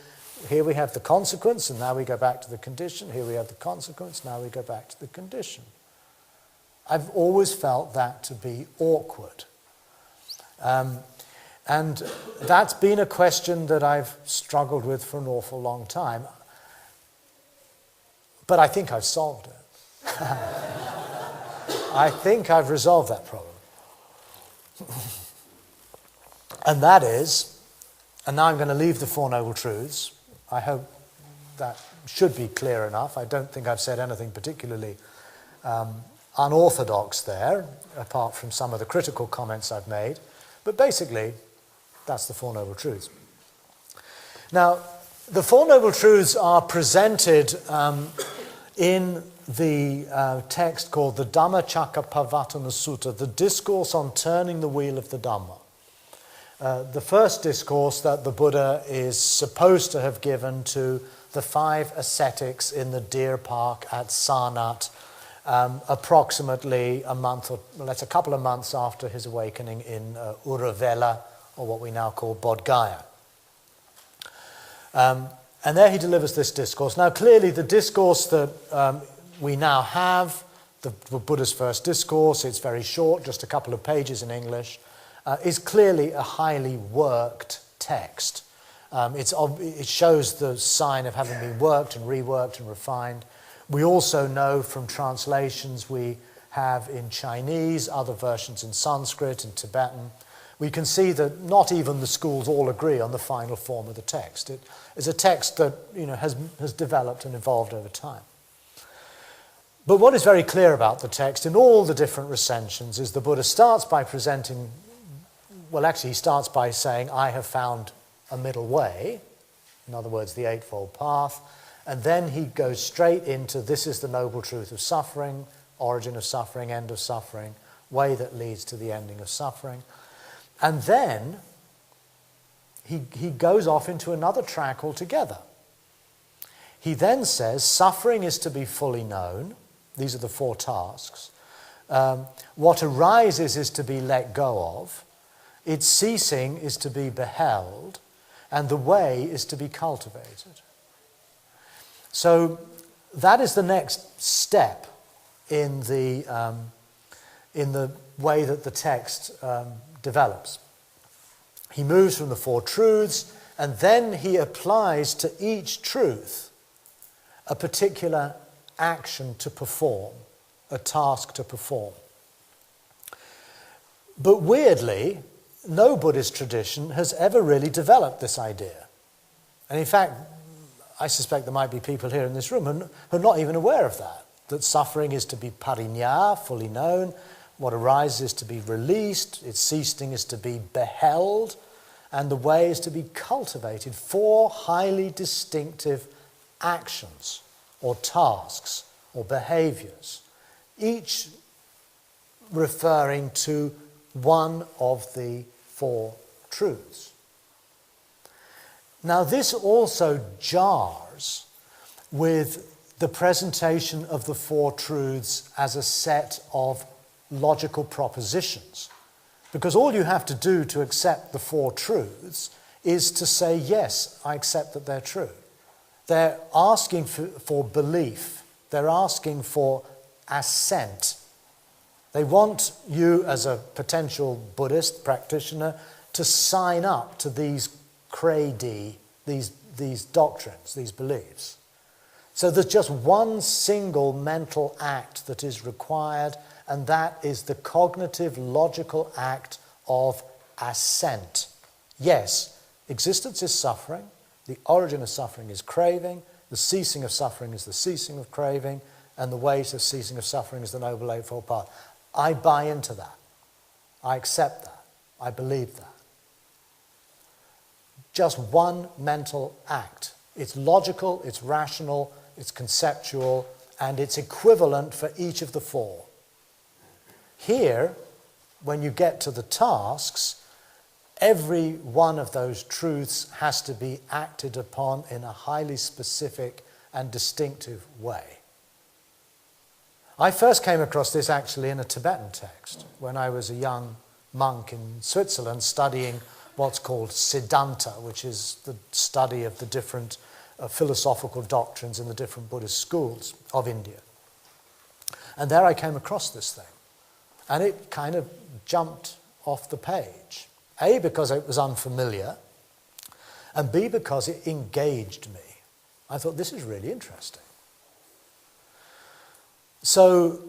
here we have the consequence, and now we go back to the condition. Here we have the consequence, now we go back to the condition. I've always felt that to be awkward. And that's been a question that I've struggled with for an awful long time. But I think I've solved it. I think I've resolved that problem. And that is, and now I'm going to leave the Four Noble Truths. I hope that should be clear enough. I don't think I've said anything particularly unorthodox there, apart from some of the critical comments I've made. But basically, that's the Four Noble Truths. Now, the Four Noble Truths are presented in the text called the Dhammacakkappavattana Sutta, the discourse on turning the wheel of the Dhamma. The first discourse that the Buddha is supposed to have given to the 5 ascetics in the deer park at Sarnath, approximately a couple of months after his awakening in Uruvela, or what we now call Bodh Gaya. And there he delivers this discourse. Now, clearly, the discourse that we now have, the Buddha's first discourse, it's very short, just a couple of pages in English, is clearly a highly worked text. It shows the sign of having been worked and reworked and refined. We also know from translations we have in Chinese, other versions in Sanskrit and Tibetan. We can see that not even the schools all agree on the final form of the text. It is a text that has developed and evolved over time. But what is very clear about the text in all the different recensions is the Buddha starts by presenting, well, actually he starts by saying, I have found a middle way, in other words, the Eightfold Path, and then he goes straight into this is the noble truth of suffering, origin of suffering, end of suffering, way that leads to the ending of suffering. And then he goes off into another track altogether. He then says suffering is to be fully known. These are the 4 tasks. What arises is to be let go of. Its ceasing is to be beheld. And the way is to be cultivated. So that is the next step in the way that the text develops. He moves from the 4 truths, and then he applies to each truth a particular action to perform, a task to perform. But weirdly, no Buddhist tradition has ever really developed this idea. And in fact, I suspect there might be people here in this room who are not even aware of that suffering is to be pariññā, fully known, what arises is to be released, its ceasing is to be beheld, and the way is to be cultivated. 4 highly distinctive actions or tasks or behaviors, each referring to one of the 4 truths. Now, this also jars with the presentation of the 4 truths as a set of logical propositions. Because all you have to do to accept the 4 truths is to say, yes, I accept that they're true. They're asking for belief. They're asking for assent. They want you as a potential Buddhist practitioner to sign up to these credi, these doctrines, these beliefs. So there's just one single mental act that is required, and that is the cognitive, logical act of assent. Yes, existence is suffering. The origin of suffering is craving. The ceasing of suffering is the ceasing of craving. And the way to ceasing of suffering is the Noble Eightfold Path. I buy into that. I accept that. I believe that. Just one mental act. It's logical, it's rational, it's conceptual, and it's equivalent for each of the four. Here, when you get to the tasks, every one of those truths has to be acted upon in a highly specific and distinctive way. I first came across this actually in a Tibetan text when I was a young monk in Switzerland studying what's called Siddhanta, which is the study of the different philosophical doctrines in the different Buddhist schools of India. And there I came across this thing. And it kind of jumped off the page. A, because it was unfamiliar, and B, because it engaged me. I thought, this is really interesting. So,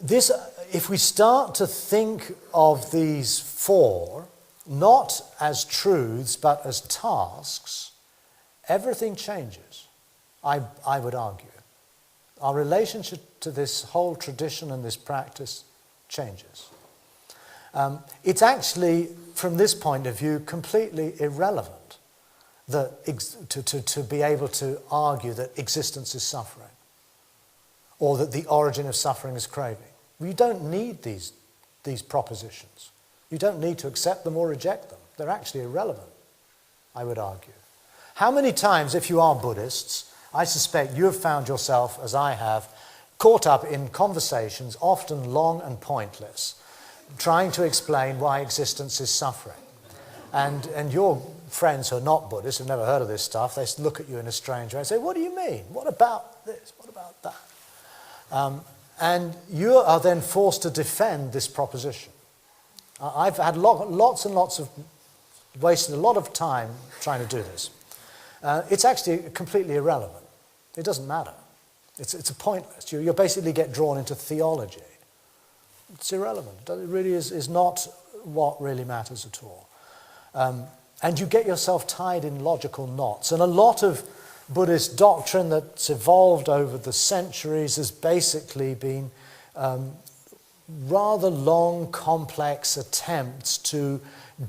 this, if we start to think of these four, not as truths, but as tasks, everything changes, I would argue. Our relationship to this whole tradition and this practice changes. It's actually, from this point of view, completely irrelevant that to be able to argue that existence is suffering or that the origin of suffering is craving. You don't need these propositions. You don't need to accept them or reject them. They're actually irrelevant, I would argue. How many times, if you are Buddhists, I suspect you have found yourself, as I have, caught up in conversations, often long and pointless, trying to explain why existence is suffering. And your friends who are not Buddhists, who've never heard of this stuff, they look at you in a strange way and say, what do you mean? What about this? What about that? And you are then forced to defend this proposition. I've had lots and lots of, wasted a lot of time trying to do this. It's actually completely irrelevant. It doesn't matter. It's a pointless. You basically get drawn into theology. It's irrelevant. It really is not what really matters at all. And you get yourself tied in logical knots. And a lot of Buddhist doctrine that's evolved over the centuries has basically been rather long, complex attempts to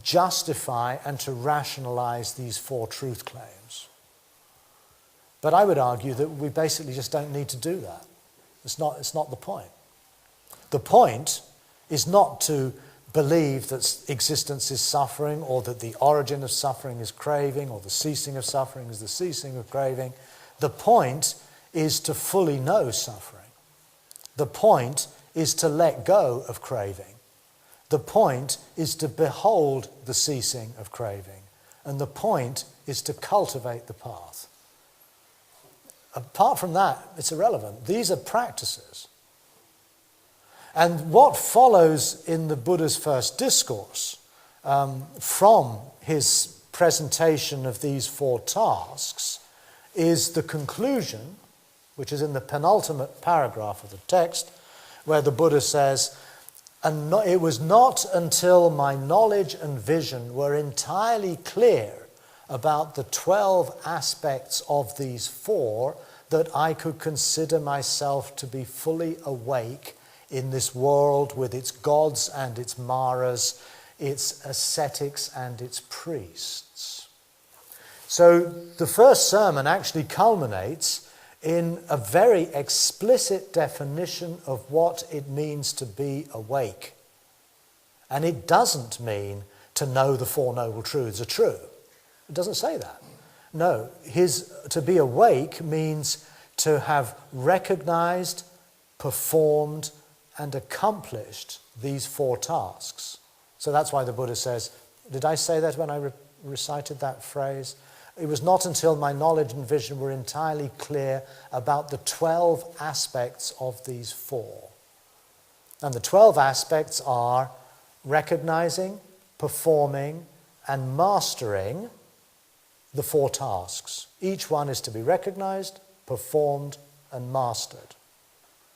justify and to rationalize these four truth claims. But I would argue that we basically just don't need to do that. It's not the point. The point is not to believe that existence is suffering or that the origin of suffering is craving or the ceasing of suffering is the ceasing of craving. The point is to fully know suffering. The point is to let go of craving. The point is to behold the ceasing of craving. And the point is to cultivate the path. Apart from that, it's irrelevant. These are practices. And what follows in the Buddha's first discourse from his presentation of these four tasks is the conclusion, which is in the penultimate paragraph of the text, where the Buddha says, "And it was not until my knowledge and vision were entirely clear about the 12 aspects of these four that I could consider myself to be fully awake in this world with its gods and its maras, its ascetics and its priests." So the first sermon actually culminates in a very explicit definition of what it means to be awake. And it doesn't mean to know the Four Noble Truths are true. It doesn't say that. No, to be awake means to have recognized, performed, and accomplished these four tasks. So that's why the Buddha says, did I say that when I recited that phrase? It was not until my knowledge and vision were entirely clear about the 12 aspects of these four. And the 12 aspects are recognizing, performing, and mastering the four tasks. Each one is to be recognized, performed, and mastered.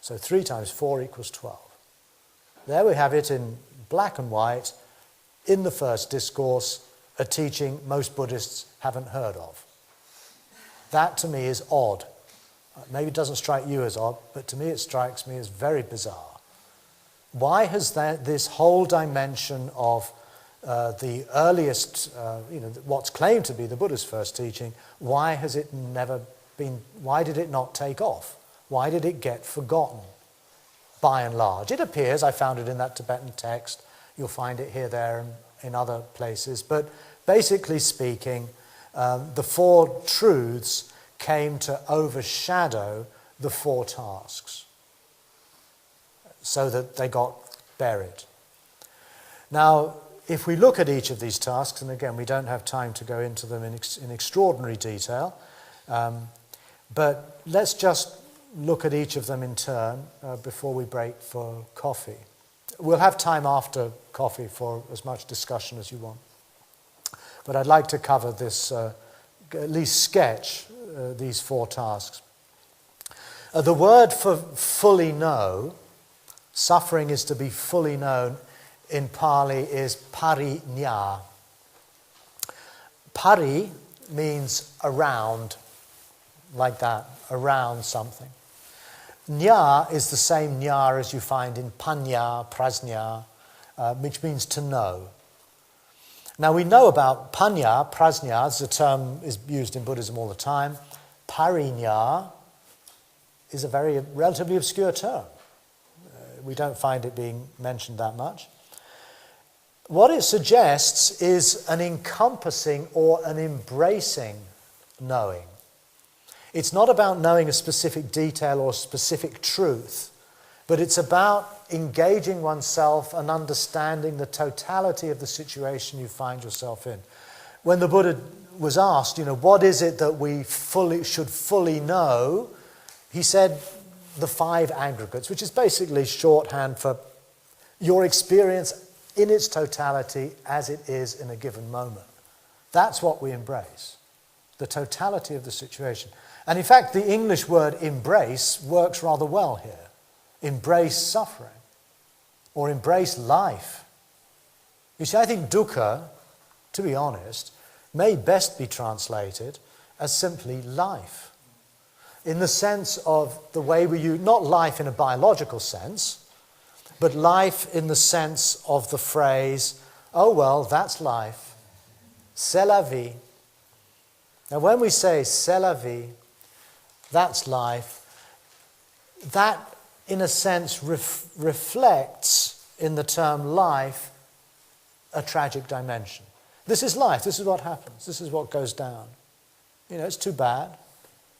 So 3 times 4 equals 12. There we have it in black and white in the first discourse, a teaching most Buddhists haven't heard of. That to me is odd. Maybe it doesn't strike you as odd, but to me it strikes me as very bizarre. Why has this whole dimension of the earliest, what's claimed to be the Buddha's first teaching, why did it not take off? Why did it get forgotten? By and large. It appears, I found it in that Tibetan text, you'll find it here, there, and in other places, but basically speaking, the four truths came to overshadow the four tasks, so that they got buried. Now, if we look at each of these tasks, and again, we don't have time to go into them in extraordinary detail, but let's just look at each of them in turn before we break for coffee. We'll have time after coffee for as much discussion as you want. But I'd like to cover this, at least sketch these four tasks. The word for fully know, suffering is to be fully known, in Pali is parinya. Pari means around, like that, around something. Nya is the same nya as you find in panya, prajna, which means to know. Now we know about panya, prajna, as a term is used in Buddhism all the time. Parinya is a very relatively obscure term. We don't find it being mentioned that much. What it suggests is an encompassing or an embracing knowing. It's not about knowing a specific detail or specific truth, but it's about engaging oneself and understanding the totality of the situation you find yourself in. When the Buddha was asked, what is it that we should fully know, he said the 5 aggregates, which is basically shorthand for your experience in its totality as it is in a given moment. That's what we embrace, the totality of the situation. And in fact, the English word embrace works rather well here. Embrace suffering, or embrace life. You see, I think dukkha, to be honest, may best be translated as simply life. In the sense of the way we use, not life in a biological sense, but life in the sense of the phrase, oh well, that's life. C'est la vie. Now when we say c'est la vie, that's life, that in a sense reflects in the term life a tragic dimension. This is life, this is what happens, this is what goes down. It's too bad,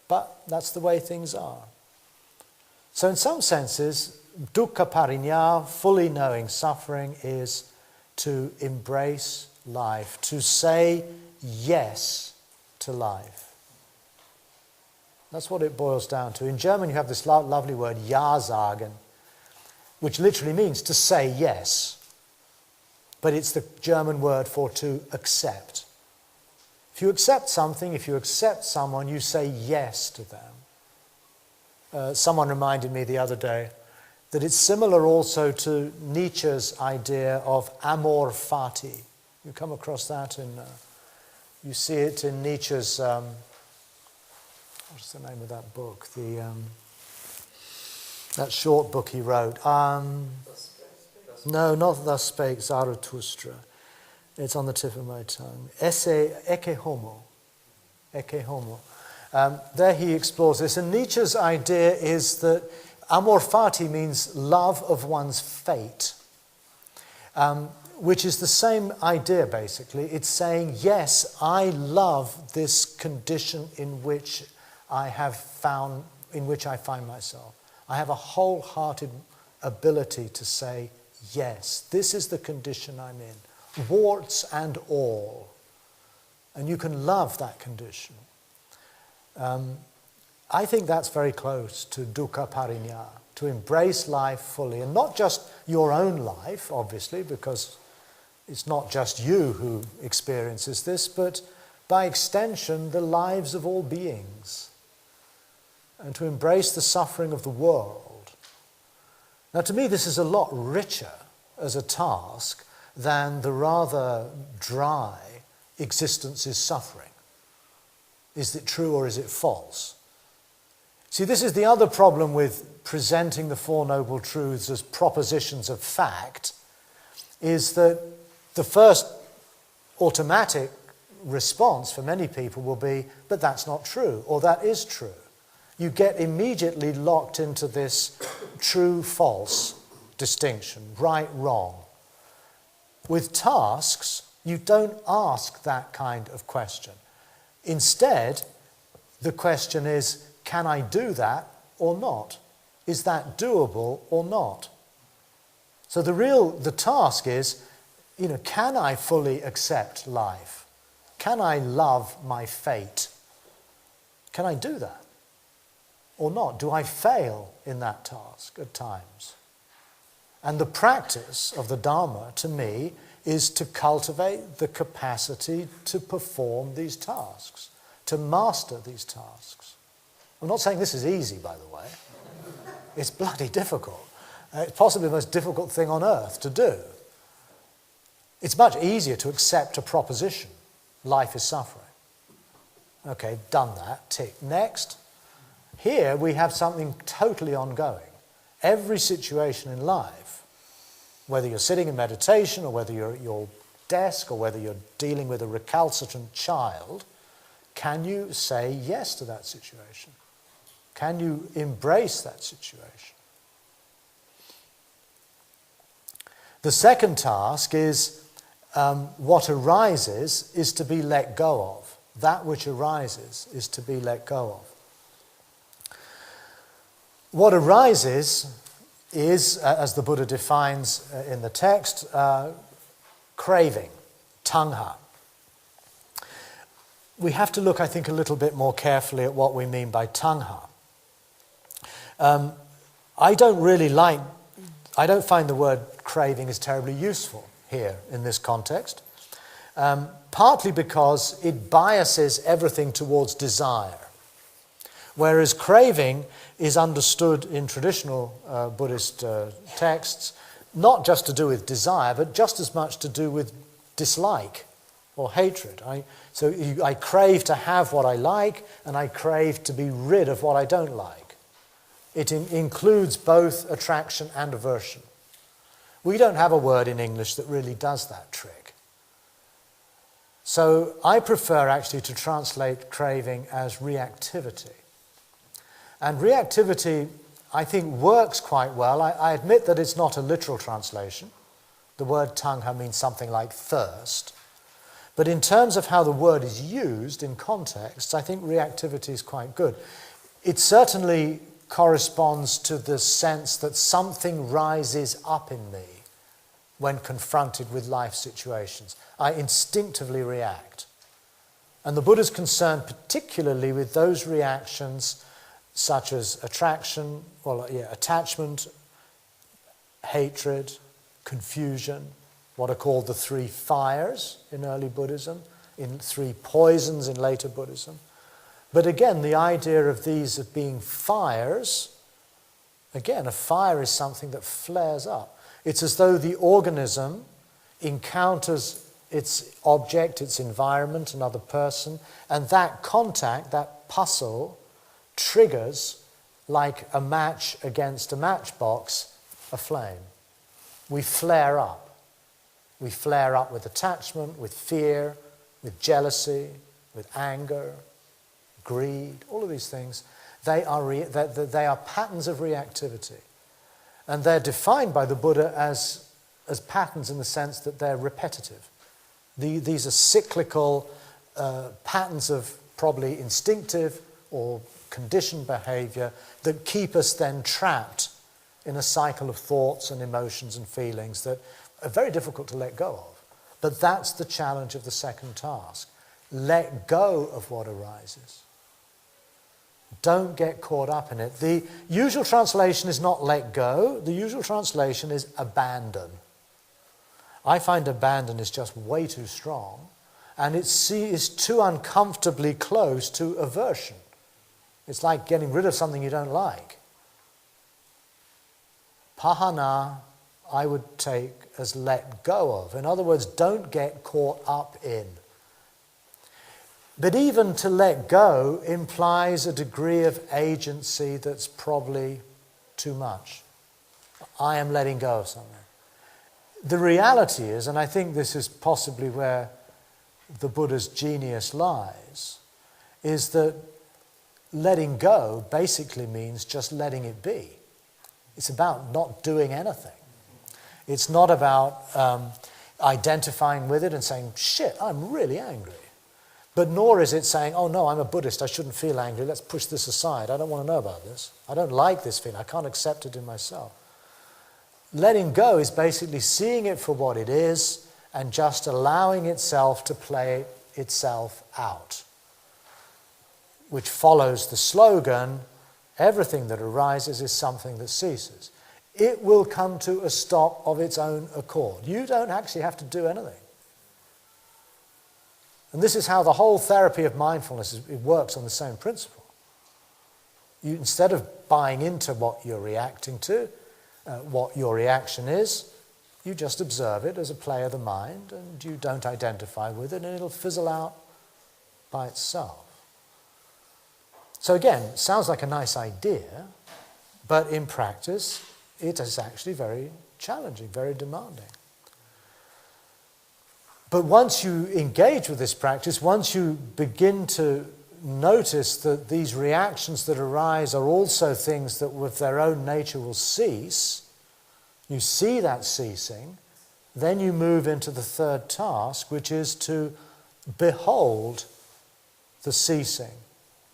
but that's the way things are. So in some senses, dukkha parinya, fully knowing suffering, is to embrace life, to say yes to life. That's what it boils down to. In German you have this lovely word, ja sagen, which literally means to say yes. But it's the German word for to accept. If you accept something, if you accept someone, you say yes to them. Someone reminded me the other day that it's similar also to Nietzsche's idea of amor fati. You come across that you see it in Nietzsche's, what's the name of that book? That short book he wrote. No, not Thus Spake Zarathustra. It's on the tip of my tongue. Ecce Homo. Ecce Homo. There he explores this. And Nietzsche's idea is that amor fati means love of one's fate, which is the same idea basically. It's saying, yes, I love this condition in which I find myself. I have a wholehearted ability to say, yes, this is the condition I'm in, warts and all. and you can love that condition. I think that's very close to dukkha parinya, to embrace life fully, and not just your own life, obviously, because it's not just you who experiences this, but by extension, the lives of all beings, and to embrace the suffering of the world. Now, to me, this is a lot richer as a task than the rather dry existence is suffering. Is it true or is it false? See, this is the other problem with presenting the Four Noble Truths as propositions of fact, is that the first automatic response for many people will be, but that's not true, or that is true. You get immediately locked into this true-false distinction, right-wrong. With tasks, you don't ask that kind of question. Instead, the question is, can I do that or not? Is that doable or not? So the task is, can I fully accept life? Can I love my fate? Can I do that or not? Do I fail in that task at times? And the practice of the Dharma, to me, is to cultivate the capacity to perform these tasks, to master these tasks. I'm not saying this is easy, by the way. It's bloody difficult. It's possibly the most difficult thing on earth to do. It's much easier to accept a proposition. Life is suffering. Okay, done that. Tick. Next. Here we have something totally ongoing. Every situation in life, whether you're sitting in meditation or whether you're at your desk or whether you're dealing with a recalcitrant child, can you say yes to that situation? Can you embrace that situation? The second task is what arises is to be let go of. That which arises is to be let go of. What arises is, as the Buddha defines in the text, craving, tanha. We have to look, I think, a little bit more carefully at what we mean by tanha. I don't find the word craving is terribly useful here in this context, partly because it biases everything towards desire, whereas craving is understood in traditional Buddhist texts not just to do with desire, but just as much to do with dislike or hatred. I crave to have what I like, and I crave to be rid of what I don't like. It includes both attraction and aversion. We don't have a word in English that really does that trick. So I prefer actually to translate craving as reactivity. And reactivity, I think, works quite well. I admit that it's not a literal translation. The word tanha means something like thirst. But in terms of how the word is used in context, I think reactivity is quite good. It certainly corresponds to the sense that something rises up in me when confronted with life situations. I instinctively react. And the Buddha's concerned particularly with those reactions such as attachment, hatred, confusion, what are called the three fires in early Buddhism, in three poisons in later Buddhism. But again, the idea of these as being fires, again, a fire is something that flares up. It's as though the organism encounters its object, its environment, another person, and that contact, that puzzle, triggers, like a match against a matchbox, a flame. We flare up. We flare up with attachment, with fear, with jealousy, with anger, greed, all of these things. They are patterns of reactivity. And they're defined by the Buddha as patterns in the sense that they're repetitive. These are cyclical patterns of probably instinctive or conditioned behavior that keep us then trapped in a cycle of thoughts and emotions and feelings that are very difficult to let go of. But that's the challenge of the second task. let go of what arises. Don't get caught up in it. The usual translation is not let go. The usual translation is abandon. I find abandon is just way too strong, and it's too uncomfortably close to aversion. It's like getting rid of something you don't like. Pahana, I would take as let go of. In other words, don't get caught up in. But even to let go implies a degree of agency that's probably too much. I am letting go of something. The reality is, and I think this is possibly where the Buddha's genius lies, is that letting go basically means just letting it be. It's about not doing anything. It's not about identifying with it and saying, shit, I'm really angry. But nor is it saying, oh no, I'm a Buddhist, I shouldn't feel angry, let's push this aside. I don't want to know about this. I don't like this feeling, I can't accept it in myself. Letting go is basically seeing it for what it is and just allowing itself to play itself out, which follows the slogan, everything that arises is something that ceases. It will come to a stop of its own accord. You don't actually have to do anything. And this is how the whole therapy of mindfulness it works on the same principle. You, instead of buying into what you're reacting to, what your reaction is, you just observe it as a play of the mind and you don't identify with it and it'll fizzle out by itself. So again, sounds like a nice idea, but in practice it is actually very challenging, very demanding. But once you engage with this practice, once you begin to notice that these reactions that arise are also things that with their own nature will cease, you see that ceasing, then you move into the third task, which is to behold the ceasing.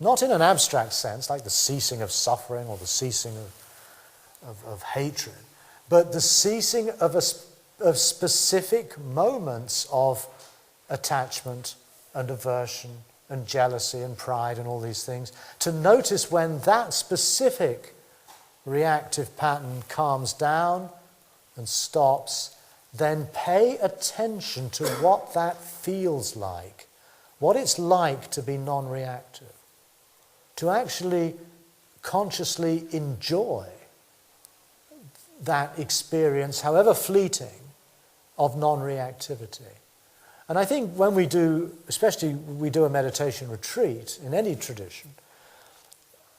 Not in an abstract sense, like the ceasing of suffering or the ceasing of hatred, but the ceasing of specific moments of attachment and aversion and jealousy and pride and all these things, to notice when that specific reactive pattern calms down and stops, then pay attention to what that feels like, what it's like to be non-reactive, to actually consciously enjoy that experience, however fleeting, of non-reactivity. And I think when we do, especially we do a meditation retreat in any tradition,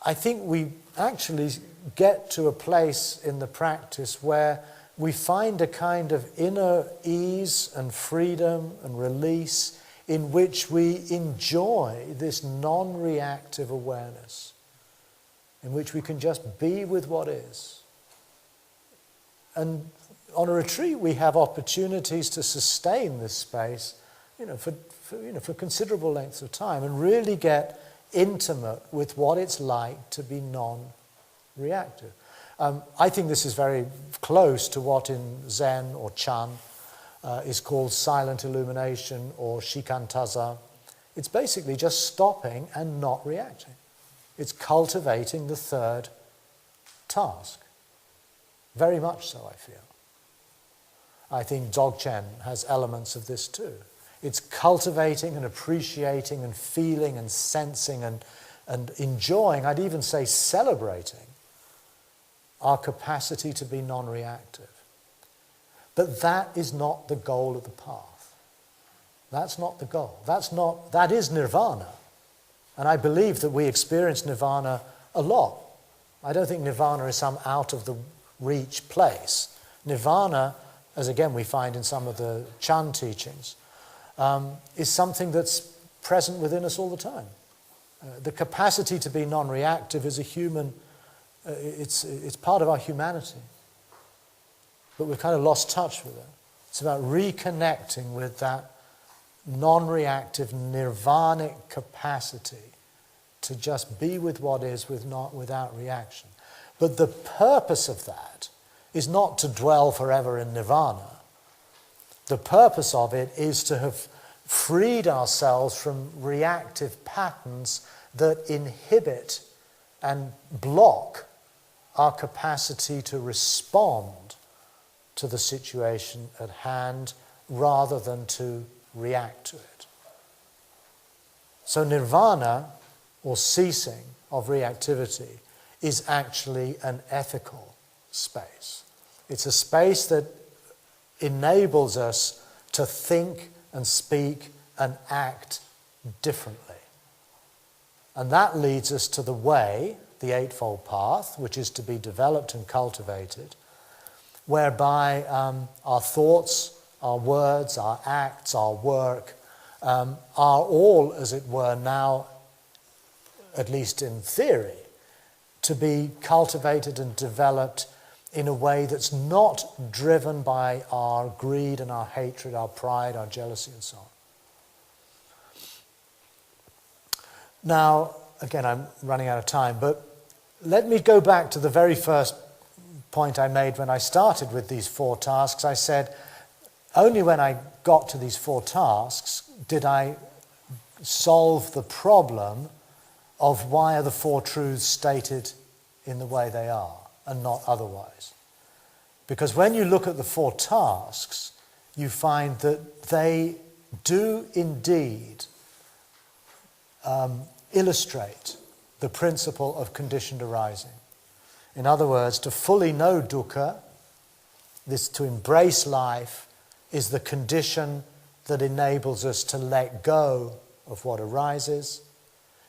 I think we actually get to a place in the practice where we find a kind of inner ease and freedom and release in which we enjoy this non-reactive awareness, in which we can just be with what is. And on a retreat, we have opportunities to sustain this space, for considerable lengths of time, and really get intimate with what it's like to be non-reactive. I think this is very close to what in Zen or Chan is called silent illumination or shikantaza. It's basically just stopping and not reacting. It's cultivating the third task. Very much so, I feel. I think Dzogchen has elements of this too. It's cultivating and appreciating and feeling and sensing and enjoying, I'd even say celebrating, our capacity to be non-reactive. But that is not the goal of the path. That's not the goal. That is nirvana. And I believe that we experience nirvana a lot. I don't think nirvana is some out of the reach place. Nirvana, as again we find in some of the Chan teachings, is something that's present within us all the time. The capacity to be non-reactive is a human, it's part of our humanity. But we've kind of lost touch with it. It's about reconnecting with that non-reactive nirvanic capacity to just be with what is without reaction. But the purpose of that is not to dwell forever in nirvana. The purpose of it is to have freed ourselves from reactive patterns that inhibit and block our capacity to respond to the situation at hand rather than to react to it. So nirvana, or ceasing of reactivity, is actually an ethical space. It's a space that enables us to think and speak and act differently. And that leads us to the way, the Eightfold Path, which is to be developed and cultivated, whereby our thoughts, our words, our acts, our work are all, as it were, now, at least in theory, to be cultivated and developed in a way that's not driven by our greed and our hatred, our pride, our jealousy, and so on. Now, again, I'm running out of time, but let me go back to the very first point I made when I started with these 4 tasks. I said, only when I got to these 4 tasks did I solve the problem of why are the 4 truths stated in the way they are and not otherwise. Because when you look at the 4 tasks, you find that they do indeed illustrate the principle of conditioned arising. In other words, to fully know dukkha, this to embrace life, is the condition that enables us to let go of what arises.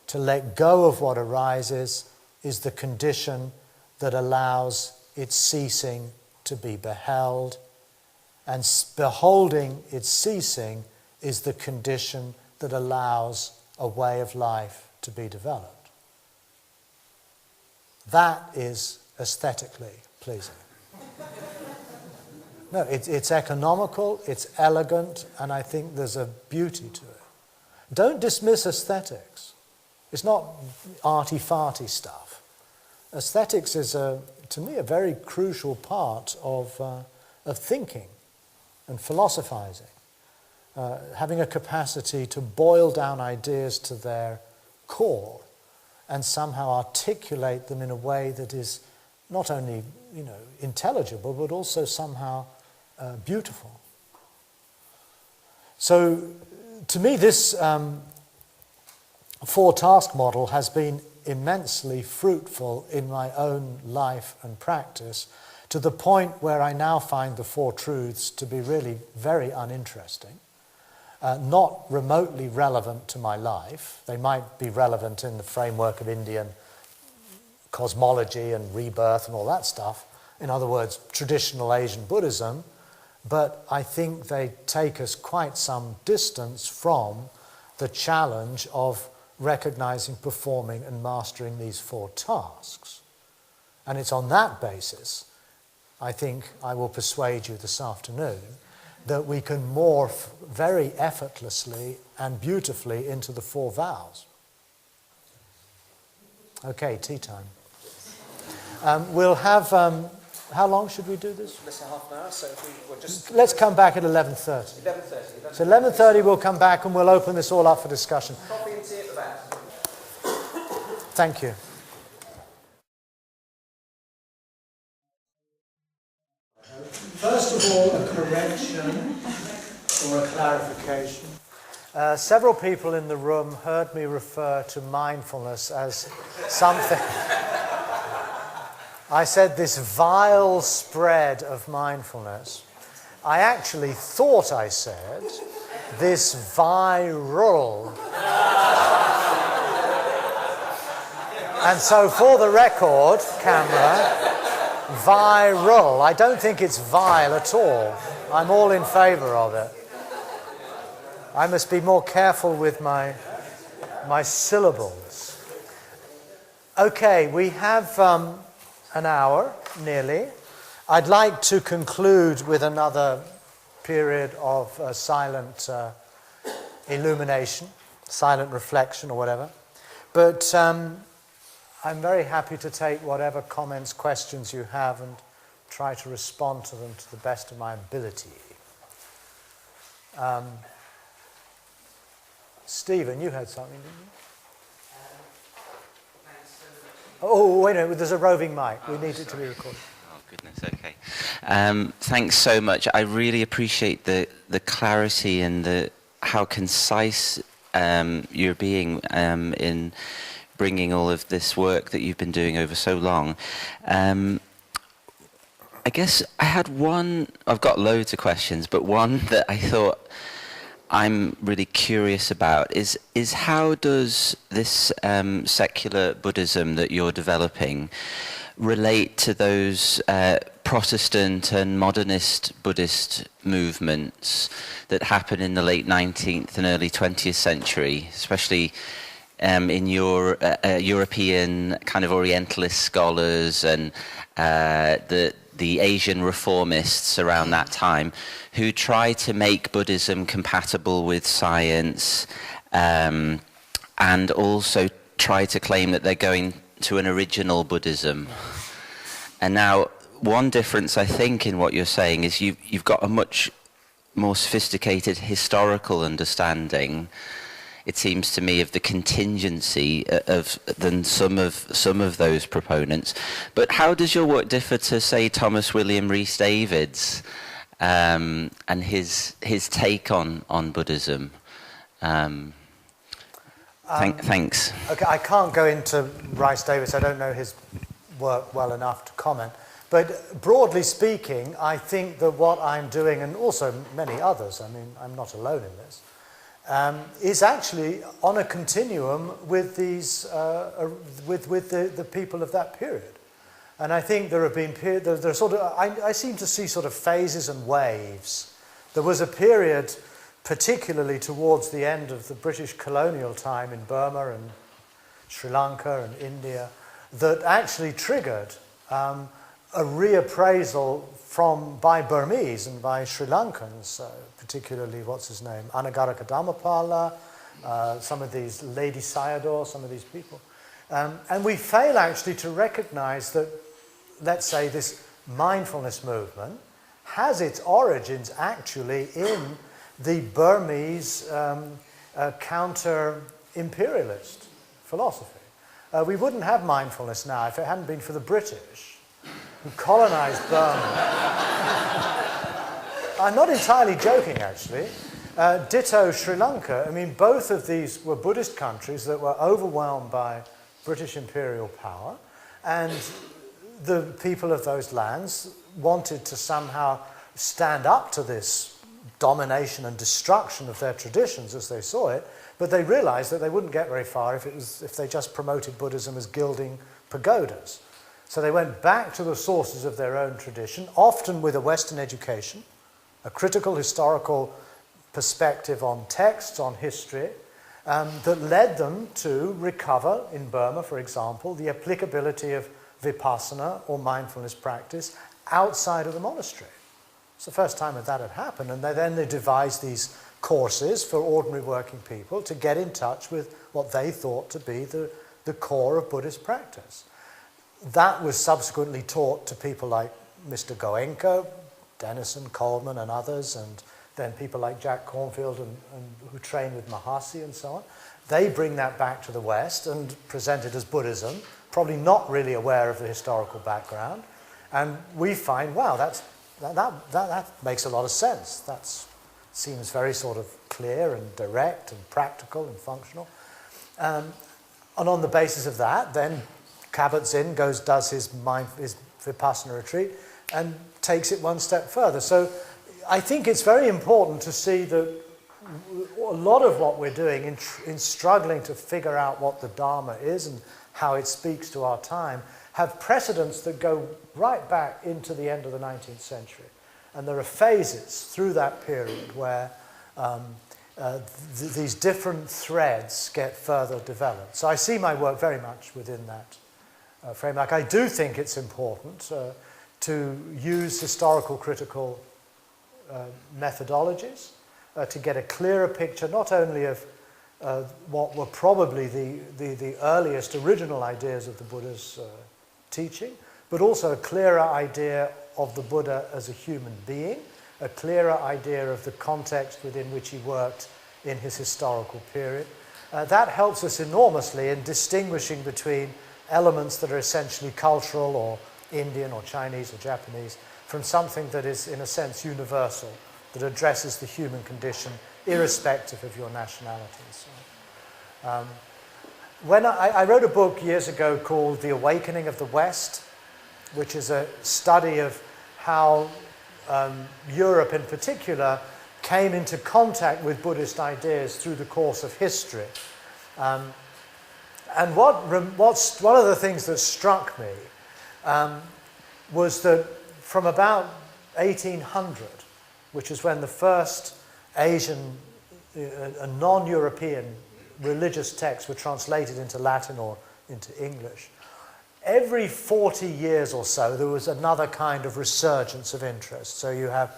To let go of what arises is the condition that allows its ceasing to be beheld. And beholding its ceasing is the condition that allows a way of life to be developed. That is aesthetically pleasing. No, it's economical, it's elegant, and I think there's a beauty to it. Don't dismiss aesthetics. It's not arty-farty stuff. Aesthetics is, to me, a very crucial part of thinking and philosophizing. Having a capacity to boil down ideas to their core and somehow articulate them in a way that is not only, intelligible, but also somehow beautiful. So, to me, this 4-task model has been immensely fruitful in my own life and practice, to the point where I now find the 4 truths to be really very uninteresting, not remotely relevant to my life. They might be relevant in the framework of Indian cosmology and rebirth and all that stuff. In other words, traditional Asian Buddhism, but I think they take us quite some distance from the challenge of recognizing, performing, and mastering these 4 tasks. And it's on that basis, I think I will persuade you this afternoon, that we can morph very effortlessly and beautifully into the 4 vows. Okay, tea time. We'll have, how long should we do this? Less than half an hour, so if we'll just... Let's come back at 11:30. 11:30. So 11:30 we'll come back and we'll open this all up for discussion. Coffee and tea at the back. Thank you. First of all, a correction or a clarification. Several people in the room heard me refer to mindfulness as something... I said this vile spread of mindfulness. I actually thought I said this viral. And so for the record, camera, viral. I don't think it's vile at all. I'm all in favour of it. I must be more careful with my syllables. Okay, we have an hour, nearly. I'd like to conclude with another period of silent illumination, silent reflection or whatever. But I'm very happy to take whatever comments, questions you have and try to respond to them to the best of my ability. Stephen, you had something, didn't you? Oh, wait a minute, there's a roving mic. We need it to be recorded. Oh, goodness, okay. Thanks so much. I really appreciate the clarity and how concise you're being in bringing all of this work that you've been doing over so long. I guess I had I've got loads of questions, but one that I thought I'm really curious about is how does this secular Buddhism that you're developing relate to those Protestant and modernist Buddhist movements that happened in the late 19th and early 20th century, especially in your European kind of Orientalist scholars and the Asian reformists around that time, who try to make Buddhism compatible with science, and also try to claim that they're going to an original Buddhism. And now, one difference I think in what you're saying is you've got a much more sophisticated historical understanding, it seems to me, of the contingency than some of those proponents. But how does your work differ to, say, Thomas William Rhys Davids and his take on Buddhism? Thanks. Okay, I can't go into Rhys Davids. I don't know his work well enough to comment. But broadly speaking, I think that what I'm doing, and also many others, I mean, I'm not alone in this, is actually on a continuum with these, with the people of that period. And I think there have been there sort of, I seem to see sort of phases and waves. There was a period, particularly towards the end of the British colonial time in Burma and Sri Lanka and India, that actually triggered a reappraisal by Burmese and by Sri Lankans, particularly, what's his name, Anagarika Dhammapala, some of these, Lady Sayadaw, some of these people. And we fail actually to recognize that, let's say, this mindfulness movement has its origins actually in the Burmese counter-imperialist philosophy. We wouldn't have mindfulness now if it hadn't been for the British who colonized Burma. I'm not entirely joking, actually. Ditto Sri Lanka. I mean, both of these were Buddhist countries that were overwhelmed by British imperial power, and the people of those lands wanted to somehow stand up to this domination and destruction of their traditions as they saw it, but they realized that they wouldn't get very far if they just promoted Buddhism as gilding pagodas. So they went back to the sources of their own tradition, often with a Western education, a critical historical perspective on texts, on history, that led them to recover, in Burma, for example, the applicability of vipassana or mindfulness practice outside of the monastery. It's the first time that had happened, and they devised these courses for ordinary working people to get in touch with what they thought to be the core of Buddhist practice. That was subsequently taught to people like Mr. Goenka, Denison, Coleman, and others, and then people like Jack Cornfield and who trained with Mahasi and so on. They bring that back to the West and present it as Buddhism, probably not really aware of the historical background. And we find, wow, that makes a lot of sense. That seems very sort of clear and direct and practical and functional. And on the basis of that, then Kabat-Zinn does his Vipassana retreat and takes it one step further. So I think it's very important to see that a lot of what we're doing in struggling to figure out what the Dharma is and how it speaks to our time have precedents that go right back into the end of the 19th century. And there are phases through that period where these different threads get further developed. So I see my work very much within that framework. I do think it's important to use historical critical methodologies to get a clearer picture not only of what were probably the earliest original ideas of the Buddha's teaching, but also a clearer idea of the Buddha as a human being, a clearer idea of the context within which he worked in his historical period. That helps us enormously in distinguishing between elements that are essentially cultural or Indian or Chinese or Japanese from something that is, in a sense, universal, that addresses the human condition irrespective of your nationality and so on. When I wrote a book years ago called The Awakening of the West, which is a study of how Europe in particular came into contact with Buddhist ideas through the course of history. And what's one of the things that struck me was that from about 1800, which is when the first Asian, non-European religious texts were translated into Latin or into English, every 40 years or so there was another kind of resurgence of interest. So you have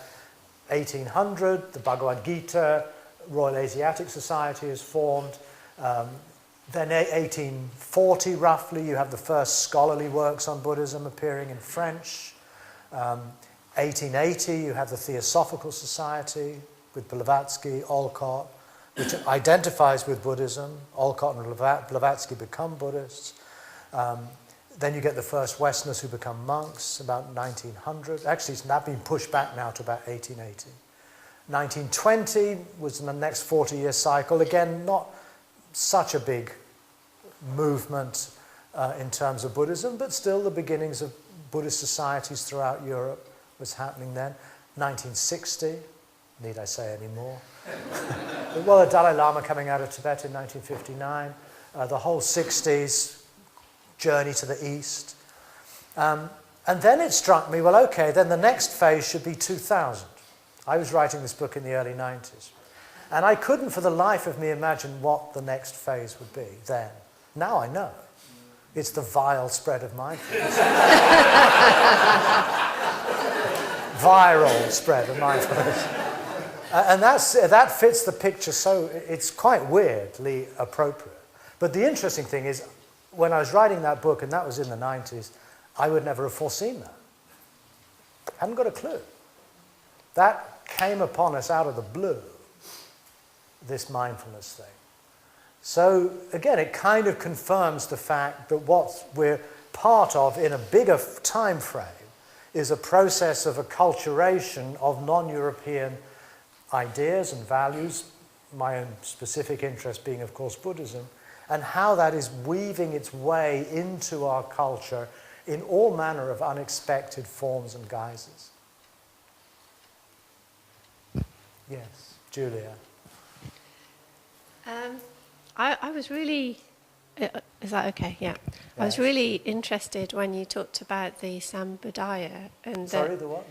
1800, the Bhagavad Gita, Royal Asiatic Society is formed. Then 1840 roughly, you have the first scholarly works on Buddhism appearing in French. 1880, you have the Theosophical Society with Blavatsky, Olcott, which identifies with Buddhism. Olcott and Blavatsky become Buddhists. Then you get the first Westerners who become monks about 1900. Actually, it's now been pushed back now to about 1880. 1920 was in the next 40-year cycle. Again, not such a big movement in terms of Buddhism, but still the beginnings of Buddhist societies throughout Europe was happening then. 1960, need I say any more? Well, the Dalai Lama coming out of Tibet in 1959, the whole 60s journey to the East. And then it struck me, well, okay, then the next phase should be 2000. I was writing this book in the early 90s. And I couldn't for the life of me imagine what the next phase would be then. Now I know. It's the vile spread of mindfulness. Viral spread of mindfulness. And that fits the picture, so it's quite weirdly appropriate. But the interesting thing is, when I was writing that book, and that was in the 90s, I would never have foreseen that. Hadn't got a clue. That came upon us out of the blue, this mindfulness thing. So, again, it kind of confirms the fact that what we're part of in a bigger time frame is a process of acculturation of non-European ideas and values, my own specific interest being, of course, Buddhism, and how that is weaving its way into our culture in all manner of unexpected forms and guises. Yes, Julia. I was really, is that okay? Yeah. Yes. I was really interested when you talked about the samudaya. And Sorry, the what?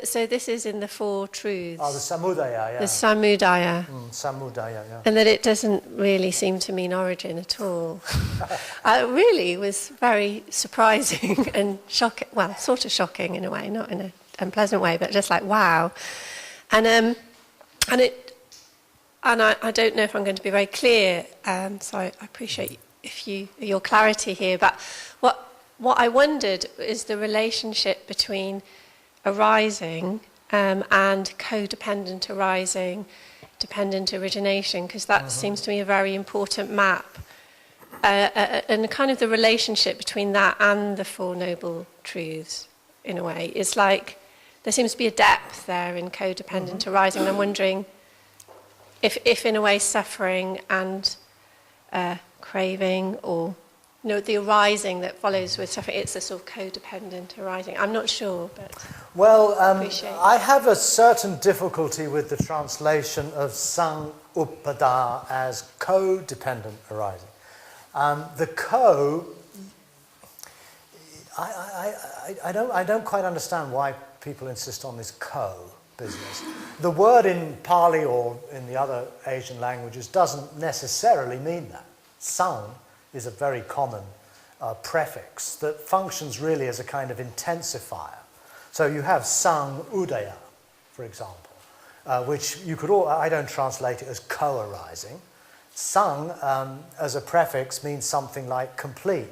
So this is in the Four Truths. Oh, the samudaya, yeah. The samudaya. Samudaya, yeah. And that it doesn't really seem to mean origin at all. It really was very surprising and shocking. Well, sort of shocking in a way, not in an unpleasant way, but just like, wow. And I don't know if I'm going to be very clear, so I appreciate your clarity here. But what I wondered is the relationship between arising and codependent arising, dependent origination, because that seems to me a very important map, and kind of the relationship between that and the Four Noble Truths, in a way. It's like there seems to be a depth there in codependent arising, and I'm wondering if in a way suffering and craving, or the arising that follows with suffering, it's a sort of codependent arising. I'm not sure, but well, I have a certain difficulty with the translation of samudaya as codependent arising. The co, I don't quite understand why people insist on this co business. The word in Pali or in the other Asian languages doesn't necessarily mean that. Sang is a very common prefix that functions really as a kind of intensifier. So you have samudaya, for example, which you could I don't translate it as co-arising. Sang as a prefix means something like complete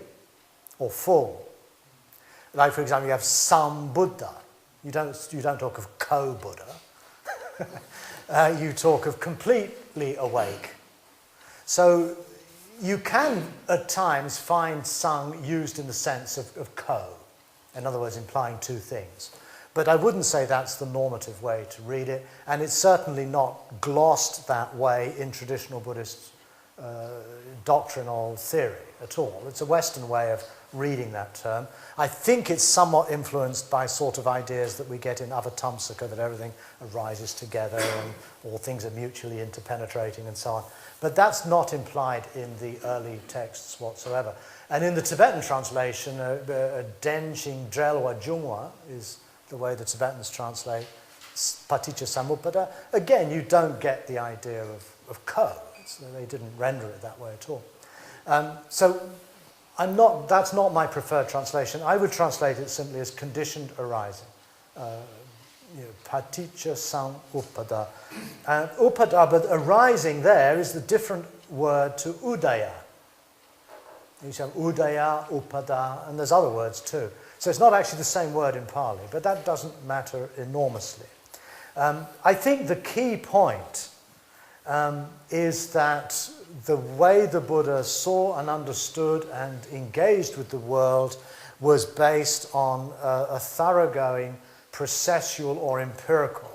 or full. Like, for example, you have Sambuddha. You don't talk of co-Buddha. you talk of completely awake. So you can at times find sang used in the sense of ko, in other words, implying two things. But I wouldn't say that's the normative way to read it, and it's certainly not glossed that way in traditional Buddhist doctrinal theory at all. It's a Western way of reading that term. I think it's somewhat influenced by sort of ideas that we get in Avatamsaka, that everything arises together and all things are mutually interpenetrating and so on. But that's not implied in the early texts whatsoever. And in the Tibetan translation, Denjing Drelwa Jungwa is the way the Tibetans translate Paticca Samuppada. Again, you don't get the idea of ko. They didn't render it that way at all. So that's not my preferred translation. I would translate it simply as conditioned arising. Paticca Samuppada. Upada, but arising there is the different word to udaya. You have udaya, upada, and there's other words too. So it's not actually the same word in Pali, but that doesn't matter enormously. I think the key point is that the way the Buddha saw and understood and engaged with the world was based on a thoroughgoing processual or empirical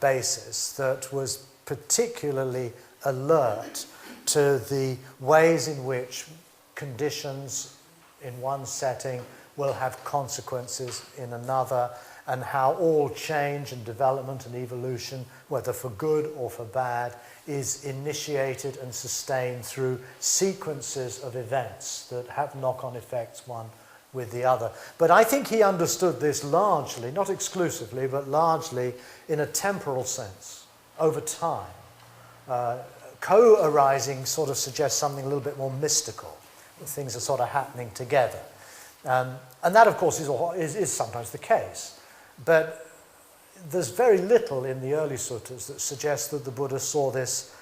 basis that was particularly alert to the ways in which conditions in one setting will have consequences in another, and how all change and development and evolution, whether for good or for bad, is initiated and sustained through sequences of events that have knock-on effects one with the other. But I think he understood this largely, not exclusively, but largely in a temporal sense, over time. Co-arising sort of suggests something a little bit more mystical, that things are sort of happening together. And that, of course, is sometimes the case. But there's very little in the early suttas that suggests that the Buddha saw this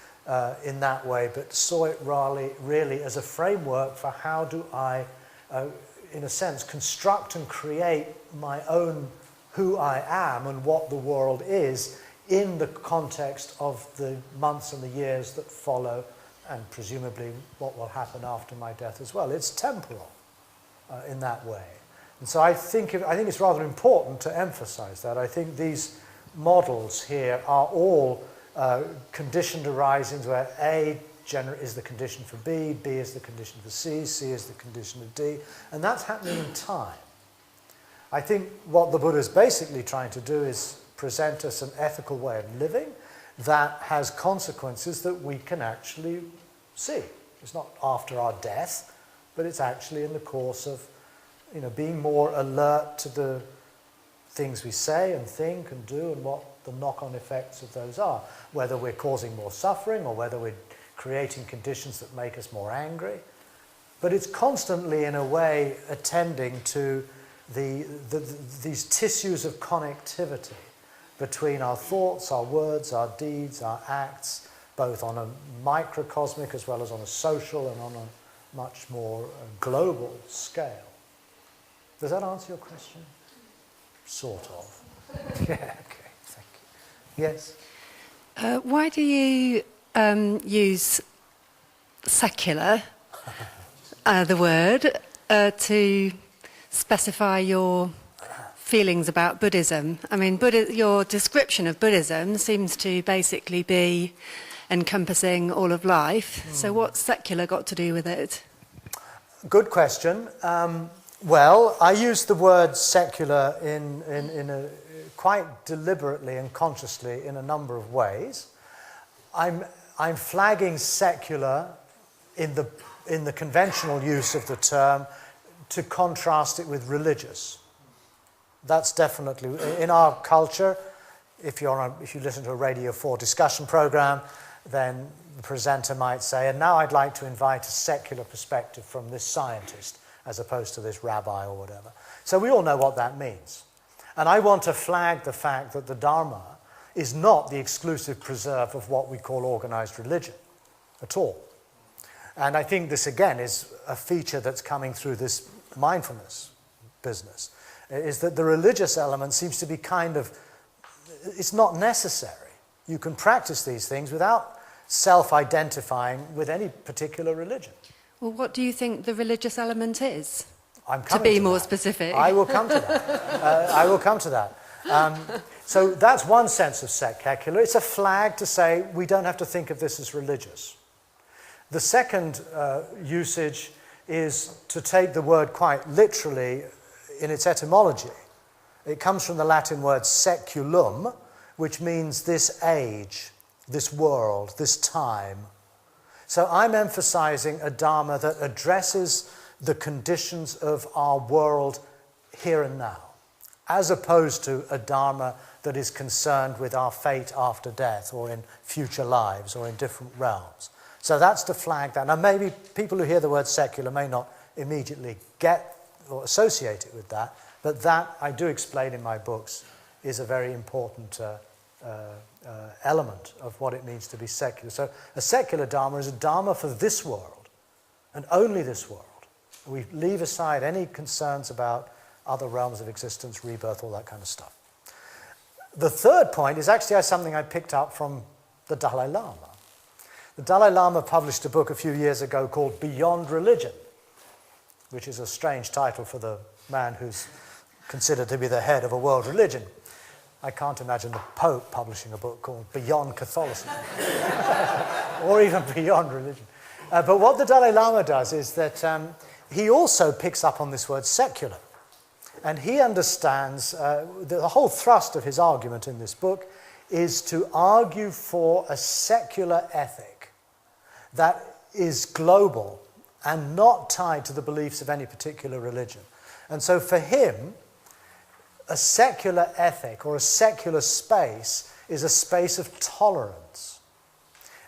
in that way, but saw it really as a framework for how do I, in a sense, construct and create my own who I am and what the world is in the context of the months and the years that follow, and presumably what will happen after my death as well. It's temporal in that way. And so I think it's rather important to emphasize that. I think these models here are all conditioned arisings where A is the condition for B, B is the condition for C, C is the condition of D, and that's happening in time. I think what the Buddha is basically trying to do is present us an ethical way of living that has consequences that we can actually see. It's not after our death, but it's actually in the course of being more alert to the things we say and think and do and what the knock-on effects of those are, whether we're causing more suffering or whether we're creating conditions that make us more angry. But it's constantly, in a way, attending to these tissues of connectivity between our thoughts, our words, our deeds, our acts, both on a microcosmic as well as on a social and on a much more global scale. Does that answer your question? Sort of. Yeah, okay, thank you. Yes? Why do you use secular, the word, to specify your feelings about Buddhism? I mean, your description of Buddhism seems to basically be encompassing all of life. So what's secular got to do with it? Good question. Well, I use the word secular in quite deliberately and consciously in a number of ways. I'm flagging secular in the conventional use of the term to contrast it with religious. That's definitely in our culture. If you listen to a Radio 4 discussion program, then the presenter might say, and now I'd like to invite a secular perspective from this scientist, as opposed to this rabbi or whatever. So we all know what that means. And I want to flag the fact that the Dharma is not the exclusive preserve of what we call organized religion at all. And I think this, again, is a feature that's coming through this mindfulness business, is that the religious element seems to be kind of it's not necessary. You can practice these things without self-identifying with any particular religion. Well, what do you think the religious element is? I'm To coming be to more that. specific. I will come to that. I will come to that. So that's one sense of secular. It's a flag to say we don't have to think of this as religious. The second usage is to take the word quite literally in its etymology. It comes from the Latin word seculum, which means this age, this world, this time. So I'm emphasizing a Dharma that addresses the conditions of our world here and now, as opposed to a Dharma that is concerned with our fate after death or in future lives or in different realms. So that's to flag that. Now maybe people who hear the word secular may not immediately get or associate it with that, but that, I do explain in my books, is a very important element of what it means to be secular. So a secular Dharma is a Dharma for this world, and only this world. We leave aside any concerns about other realms of existence, rebirth, all that kind of stuff. The third point is actually something I picked up from the Dalai Lama. The Dalai Lama published a book a few years ago called Beyond Religion, which is a strange title for the man who's considered to be the head of a world religion. I can't imagine the Pope publishing a book called Beyond Catholicism, or even Beyond Religion. But what the Dalai Lama does is that he also picks up on this word secular. And he understands, the whole thrust of his argument in this book is to argue for a secular ethic that is global and not tied to the beliefs of any particular religion. And so for him, a secular ethic or a secular space is a space of tolerance.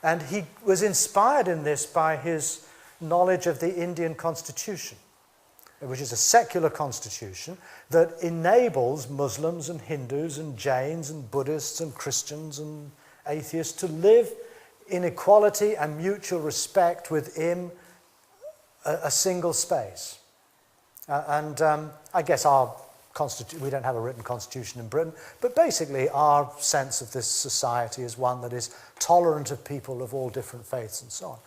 And he was inspired in this by his knowledge of the Indian constitution, which is a secular constitution that enables Muslims and Hindus and Jains and Buddhists and Christians and atheists to live in equality and mutual respect within a single space. I guess we don't have a written constitution in Britain, but basically our sense of this society is one that is tolerant of people of all different faiths and so on.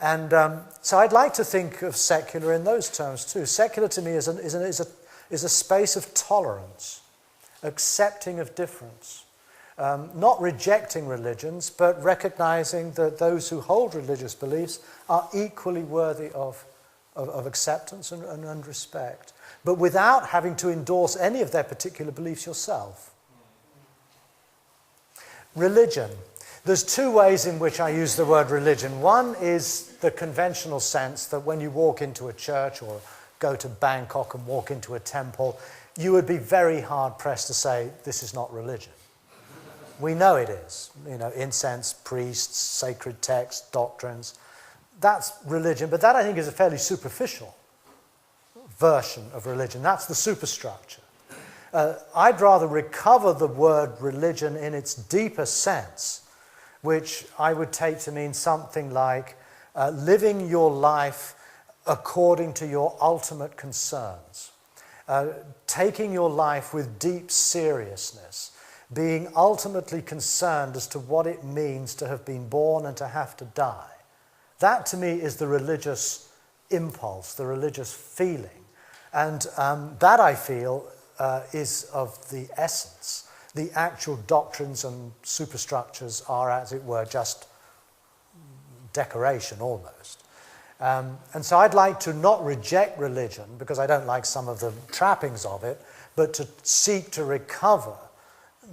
And so I'd like to think of secular in those terms too. Secular to me is a space of tolerance, accepting of difference, not rejecting religions, but recognizing that those who hold religious beliefs are equally worthy of acceptance and respect, but without having to endorse any of their particular beliefs yourself. Religion. There's two ways in which I use the word religion. One is the conventional sense that when you walk into a church or go to Bangkok and walk into a temple, you would be very hard-pressed to say, this is not religion. We know it is. Incense, priests, sacred texts, doctrines. That's religion, but that I think is a fairly superficial version of religion. That's the superstructure. I'd rather recover the word religion in its deeper sense, which I would take to mean something like living your life according to your ultimate concerns, taking your life with deep seriousness, being ultimately concerned as to what it means to have been born and to have to die. That to me is the religious impulse, the religious feeling. And that I feel is of the essence. The actual doctrines and superstructures are, as it were, just decoration almost. And so I'd like to not reject religion, because I don't like some of the trappings of it, but to seek to recover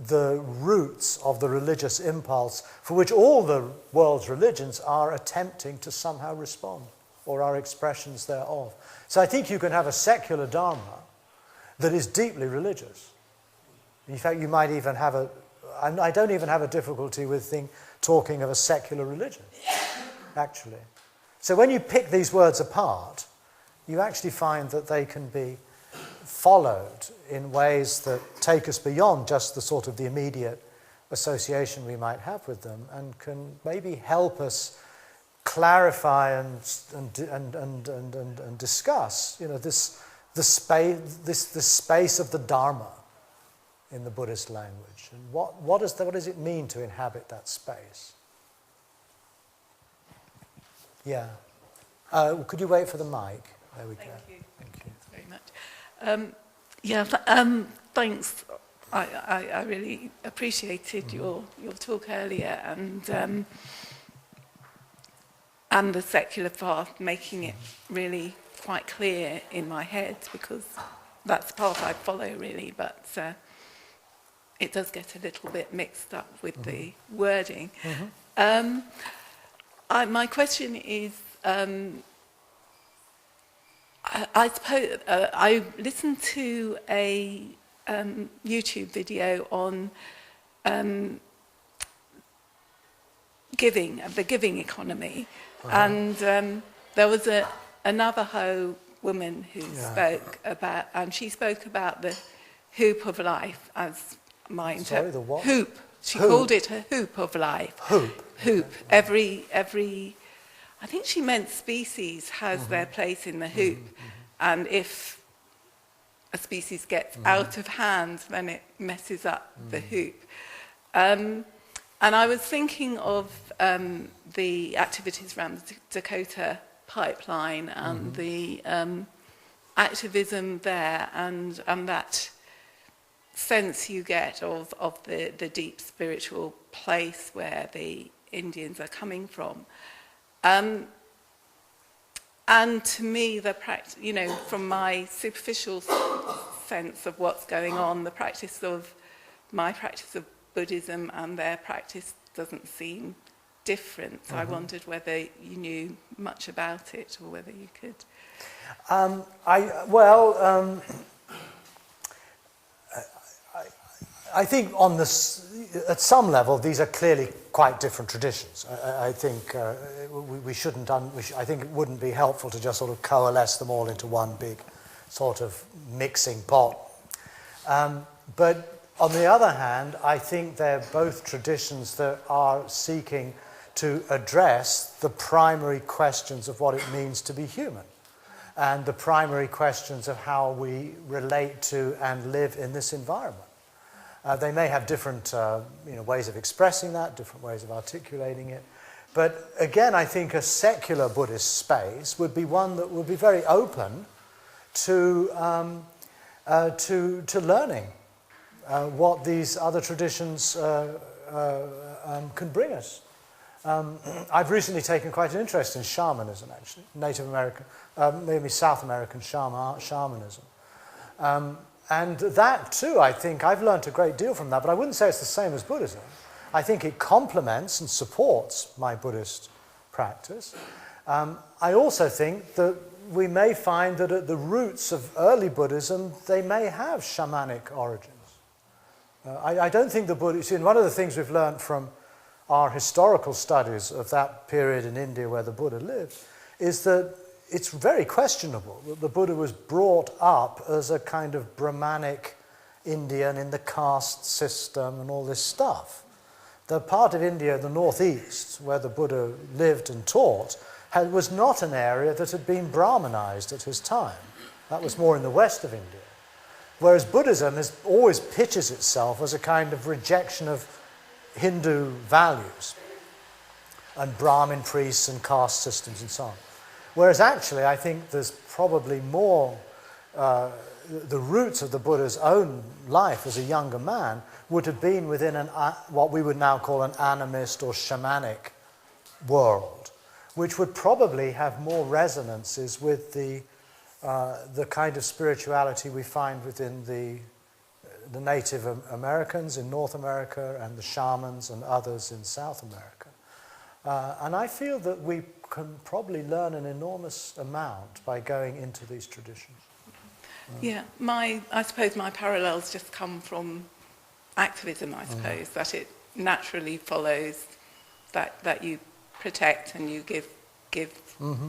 the roots of the religious impulse for which all the world's religions are attempting to somehow respond, or are expressions thereof. So I think you can have a secular Dharma that is deeply religious. In fact, you might even have I don't even have a difficulty with talking of a secular religion, actually. So when you pick these words apart, you actually find that they can be followed in ways that take us beyond just the sort of the immediate association we might have with them, and can maybe help us clarify and discuss, the space of the Dharma, in the Buddhist language? And what does it mean to inhabit that space? Yeah. Could you wait for the mic? There we go. Thank you. Thank you. Thanks very much. Thanks. I really appreciated your talk earlier, and the secular path, making it really quite clear in my head, because that's the path I follow really, but it does get a little bit mixed up with the wording. My question is, I suppose I listened to a YouTube video on the giving economy, and there was a Navajo woman who spoke about, and she spoke about the hoop of life as my Sorry, the what? Hoop. She Hoop. called it a hoop of life. Hoop. Every I think she meant species has their place in the hoop, and if a species gets out of hand, then it messes up the hoop. And I was thinking of the activities around the Dakota pipeline and the activism there, and that sense you get of the deep spiritual place where the Indians are coming from. And to me, the practice, from my superficial sense of what's going on, my practice of Buddhism and their practice doesn't seem different. So I wondered whether you knew much about it, or whether you could. I think on this, at some level, these are clearly quite different traditions. I think we shouldn't. I think it wouldn't be helpful to just sort of coalesce them all into one big sort of mixing pot. But on the other hand, I think they're both traditions that are seeking to address the primary questions of what it means to be human, and the primary questions of how we relate to and live in this environment. They may have different ways of expressing that, different ways of articulating it. But again, I think a secular Buddhist space would be one that would be very open to learning what these other traditions can bring us. I've recently taken quite an interest in shamanism, actually, Native American, maybe South American shamanism. And that too, I think, I've learned a great deal from that, but I wouldn't say it's the same as Buddhism. I think it complements and supports my Buddhist practice. I also think that we may find that at the roots of early Buddhism, they may have shamanic origins. I don't think the Buddhists, one of the things we've learned from our historical studies of that period in India where the Buddha lived, is that it's very questionable that the Buddha was brought up as a kind of Brahmanic Indian in the caste system and all this stuff. The part of India, the northeast, where the Buddha lived and taught, was not an area that had been Brahmanized at his time. That was more in the west of India. Whereas Buddhism always pitches itself as a kind of rejection of Hindu values and Brahmin priests and caste systems and so on. Whereas actually I think there's probably more, the roots of the Buddha's own life as a younger man would have been within what we would now call an animist or shamanic world, which would probably have more resonances with the kind of spirituality we find within the Native Americans in North America and the shamans and others in South America. And I feel that we can probably learn an enormous amount by going into these traditions. Yeah, I suppose my parallels just come from activism, I suppose, that it naturally follows that you protect and you give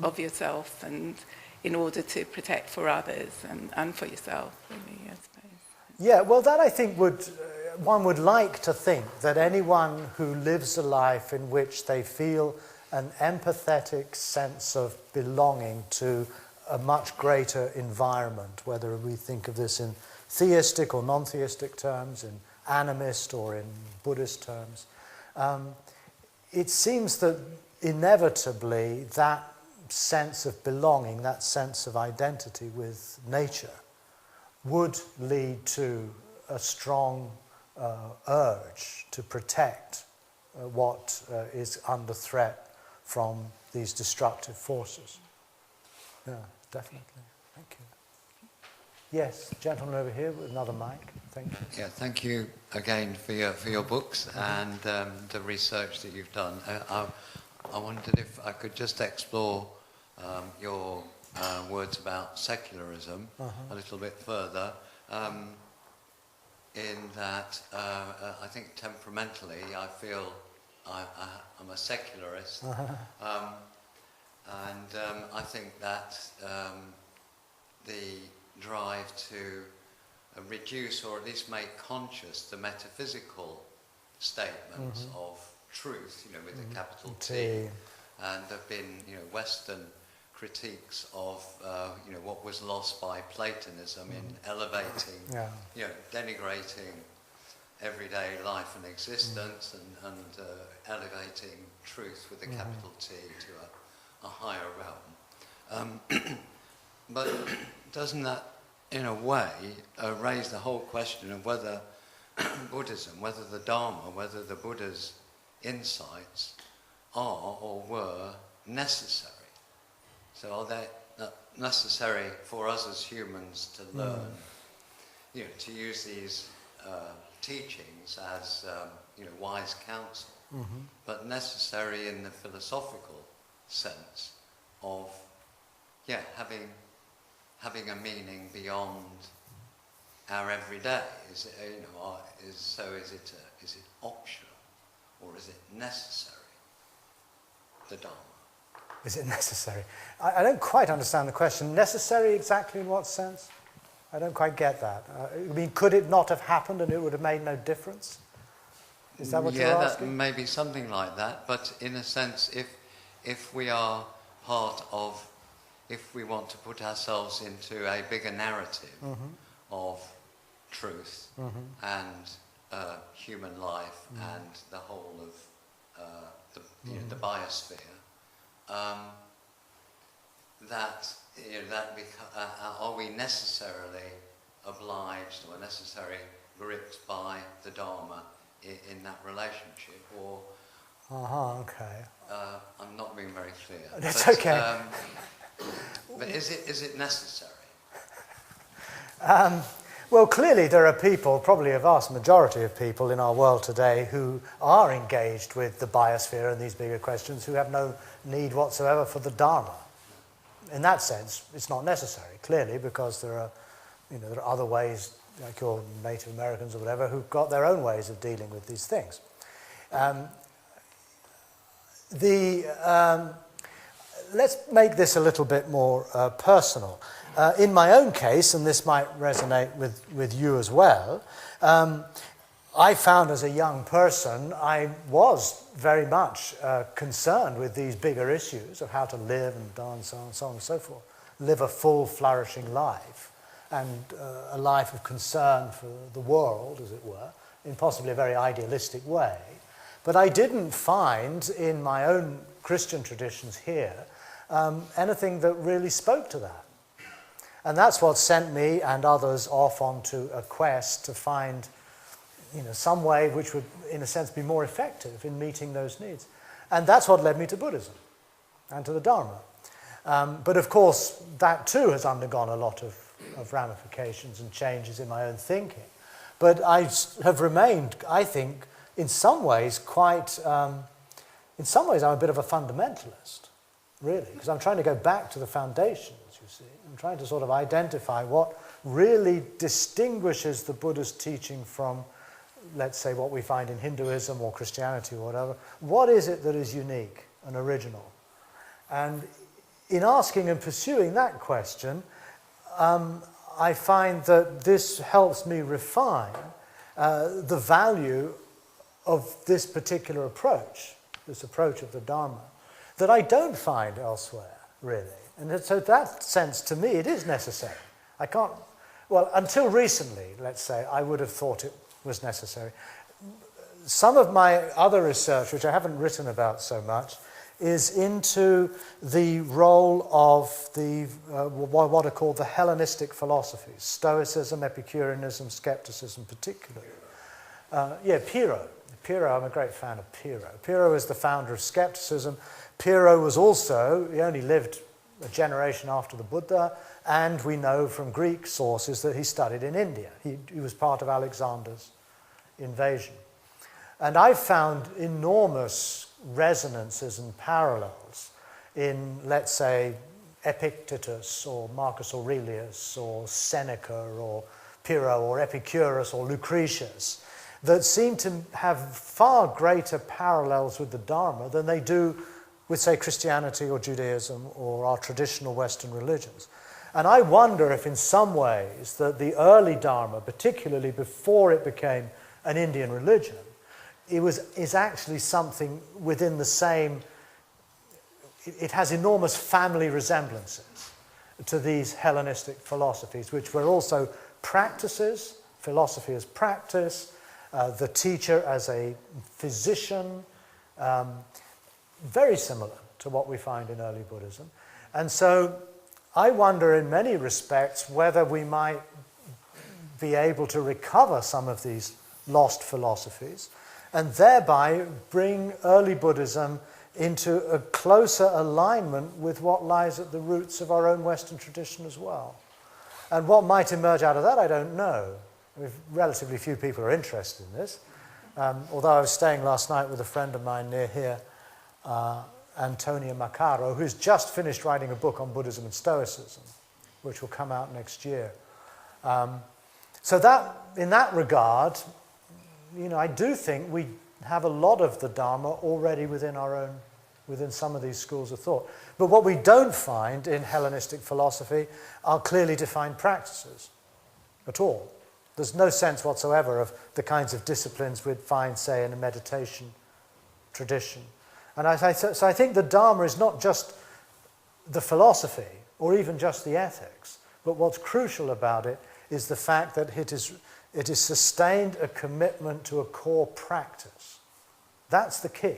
of yourself, and in order to protect for others and for yourself, really, I suppose. Yeah, well, that I think one would like to think that anyone who lives a life in which they feel an empathetic sense of belonging to a much greater environment, whether we think of this in theistic or non-theistic terms, in animist or in Buddhist terms, it seems that inevitably that sense of belonging, that sense of identity with nature, would lead to a strong urge to protect what is under threat from these destructive forces. Yeah, definitely. Thank you. Yes, gentleman over here with another mic. Thank you. Yeah, thank you again for your books and the research that you've done. I wondered if I could just explore your words about secularism a little bit further. In that, I think temperamentally, I feel I'm a secularist, and I think that the drive to reduce or at least make conscious the metaphysical statements of truth, you know, with the capital T, and there have been, you know, Western critiques of, you know, what was lost by Platonism in elevating, you know, denigrating everyday life and existence and elevating truth with a capital T to a higher realm. But doesn't that, in a way, raise the whole question of whether Buddhism, whether the Dharma, whether the Buddha's insights are or were necessary? So are they necessary for us as humans to learn, you know, to use these teachings as, you know, wise counsel, but necessary in the philosophical sense of, having a meaning beyond our everyday? Is it, you know, is it optional or is it necessary? The Dharma. Is it necessary? I don't quite understand the question. Necessary exactly in what sense? I don't quite get that. I mean, could it not have happened and it would have made no difference? Is that what you're asking? Yeah, maybe something like that. But in a sense, if we are part of, if we want to put ourselves into a bigger narrative of truth and human life and the whole of the biosphere, are we necessarily obliged or necessarily gripped by the Dharma in that relationship? Or okay. I'm not being very clear. That's okay. But is it necessary? Well, clearly there are people, probably a vast majority of people in our world today, who are engaged with the biosphere and these bigger questions, who have no need whatsoever for the Dharma. In that sense, it's not necessary, clearly, because there are other ways, like your Native Americans or whatever, who've got their own ways of dealing with these things. Let's make this a little bit more personal. In my own case, and this might resonate with you as well, I found as a young person I was very much concerned with these bigger issues of how to live and so on and so forth. Live a full, flourishing life, and a life of concern for the world, as it were, in possibly a very idealistic way. But I didn't find in my own Christian traditions here anything that really spoke to that. And that's what sent me and others off onto a quest to find, some way which would, in a sense, be more effective in meeting those needs. And that's what led me to Buddhism and to the Dharma. But of course, that too has undergone a lot of ramifications and changes in my own thinking. But I have remained, I think, in some ways I'm a bit of a fundamentalist, really, because I'm trying to go back to the foundations, you see. I'm trying to sort of identify what really distinguishes the Buddhist teaching from, let's say, what we find in Hinduism or Christianity or whatever. What is it that is unique and original? And in asking and pursuing that question, I find that this helps me refine the value of this particular approach, this approach of the Dharma, that I don't find elsewhere, really. And so that sense, to me, it is necessary. Well, until recently, let's say, I would have thought it was necessary. Some of my other research, which I haven't written about so much, is into the role of the what are called the Hellenistic philosophies, Stoicism, Epicureanism, skepticism particularly. Pyrrho. Pyrrho, I'm a great fan of Pyrrho. Pyrrho is the founder of skepticism. Pyrrho was also, he only lived a generation after the Buddha, and we know from Greek sources that he studied in India. He was part of Alexander's invasion. And I've found enormous resonances and parallels in, let's say, Epictetus or Marcus Aurelius or Seneca or Pyrrho or Epicurus or Lucretius that seem to have far greater parallels with the Dharma than they do with, say, Christianity or Judaism or our traditional Western religions. And I wonder if in some ways that the early Dharma, particularly before it became an Indian religion, is actually something within the same, it has enormous family resemblances to these Hellenistic philosophies, which were also practices, philosophy as practice, the teacher as a physician, very similar to what we find in early Buddhism. And so I wonder in many respects whether we might be able to recover some of these lost philosophies and thereby bring early Buddhism into a closer alignment with what lies at the roots of our own Western tradition as well. And what might emerge out of that, I don't know. Relatively few people are interested in this. Although I was staying last night with a friend of mine near here, Antonia Maccaro, who's just finished writing a book on Buddhism and Stoicism, which will come out next year. So that, in that regard, I do think we have a lot of the Dharma already within some of these schools of thought. But what we don't find in Hellenistic philosophy are clearly defined practices at all. There's no sense whatsoever of the kinds of disciplines we'd find, say, in a meditation tradition. And so I think the Dharma is not just the philosophy or even just the ethics, but what's crucial about it is the fact that it is sustained a commitment to a core practice. That's the key.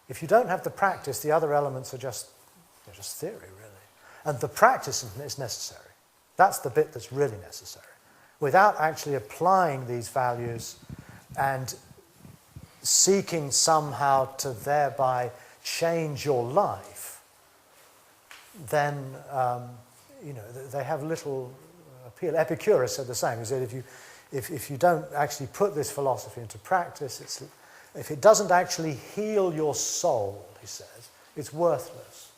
If you don't have the practice, the other elements are just theory, really. And the practice is necessary. That's the bit that's really necessary. Without actually applying these values and seeking somehow to thereby change your life, then they have little appeal. Epicurus said the same. He said if you don't actually put this philosophy into practice, if it doesn't actually heal your soul, he says, it's worthless.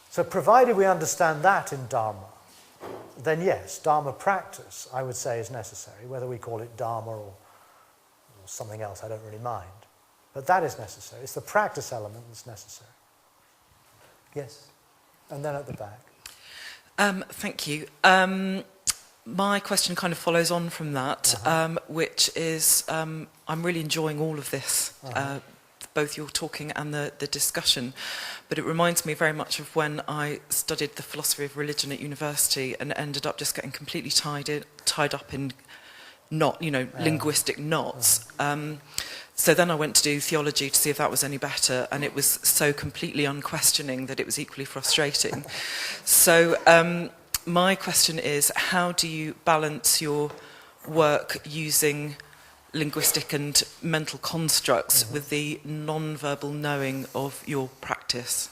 So provided we understand that in Dharma, then yes, Dharma practice, I would say, is necessary. Whether we call it Dharma or something else, I don't really mind. But that is necessary. It's the practice element that's necessary. Yes? And then at the back. Thank you. My question kind of follows on from that, which is I'm really enjoying all of this, both your talking and the discussion. But it reminds me very much of when I studied the philosophy of religion at university and ended up just getting completely tied up in linguistic knots. So then I went to do theology to see if that was any better, and it was so completely unquestioning that it was equally frustrating. So my question is, how do you balance your work using linguistic and mental constructs with the non-verbal knowing of your practice?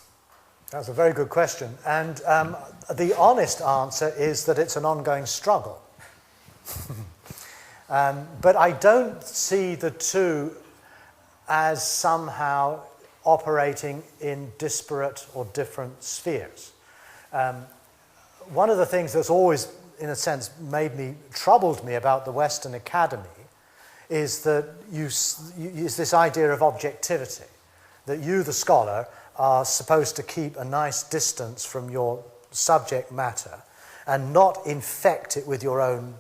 That's a very good question. And the honest answer is that it's an ongoing struggle. But I don't see the two as somehow operating in disparate or different spheres. One of the things that's always, in a sense, troubled me about the Western academy is that is this idea of objectivity, that you, the scholar, are supposed to keep a nice distance from your subject matter and not infect it with your own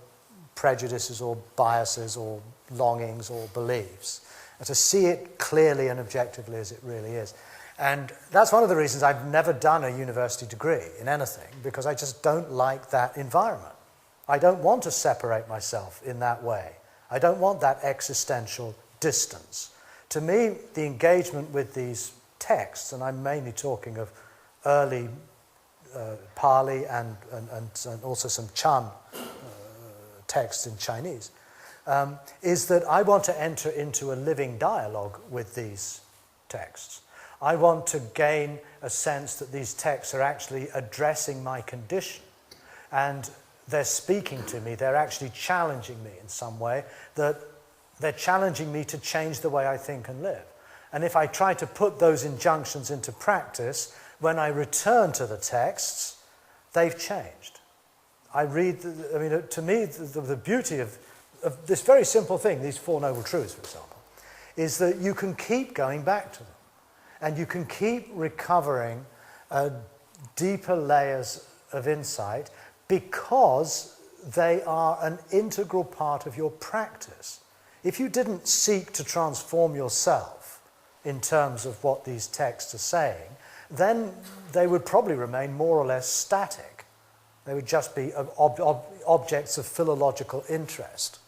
prejudices or biases or longings or beliefs, and to see it clearly and objectively as it really is. And that's one of the reasons I've never done a university degree in anything, because I just don't like that environment. I don't want to separate myself in that way. I don't want that existential distance. To me, the engagement with these texts, and I'm mainly talking of early Pali and also some Chan texts in Chinese, is that I want to enter into a living dialogue with these texts. I want to gain a sense that these texts are actually addressing my condition, and they're speaking to me, they're actually challenging me in some way, that they're challenging me to change the way I think and live. And if I try to put those injunctions into practice, when I return to the texts, they've changed. I read, to me, the beauty of this very simple thing, these Four Noble Truths, for example, is that you can keep going back to them. And you can keep recovering deeper layers of insight because they are an integral part of your practice. If you didn't seek to transform yourself in terms of what these texts are saying, then they would probably remain more or less static. They would just be objects of philological interest.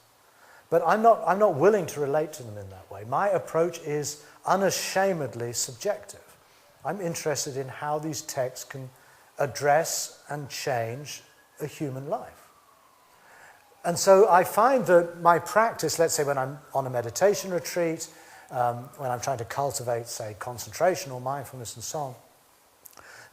But I'm not willing to relate to them in that way. My approach is unashamedly subjective. I'm interested in how these texts can address and change a human life. And so I find that my practice, let's say when I'm on a meditation retreat, when I'm trying to cultivate, say, concentration or mindfulness and so on,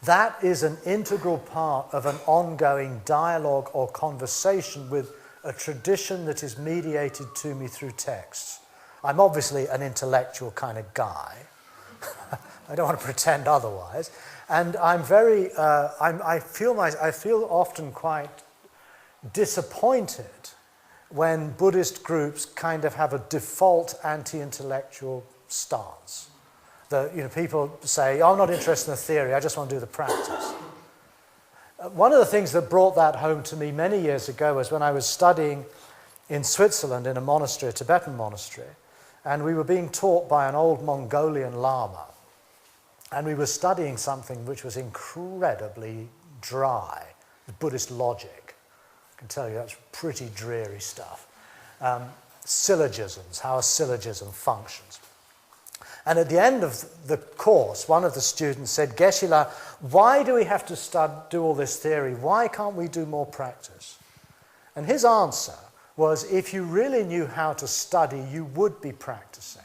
that is an integral part of an ongoing dialogue or conversation with a tradition that is mediated to me through texts. I'm obviously an intellectual kind of guy. I don't want to pretend otherwise. And I'm very, I feel often quite disappointed when Buddhist groups kind of have a default anti-intellectual stance. People say, oh, I'm not interested in the theory, I just want to do the practice. One of the things that brought that home to me many years ago was when I was studying in Switzerland in a monastery, a Tibetan monastery, and we were being taught by an old Mongolian Lama. And we were studying something which was incredibly dry, Buddhist logic. I can tell you that's pretty dreary stuff. Syllogisms, how a syllogism functions. And at the end of the course, one of the students said, Geshe-la, why do we have to do all this theory? Why can't we do more practice? And his answer was, if you really knew how to study, you would be practicing.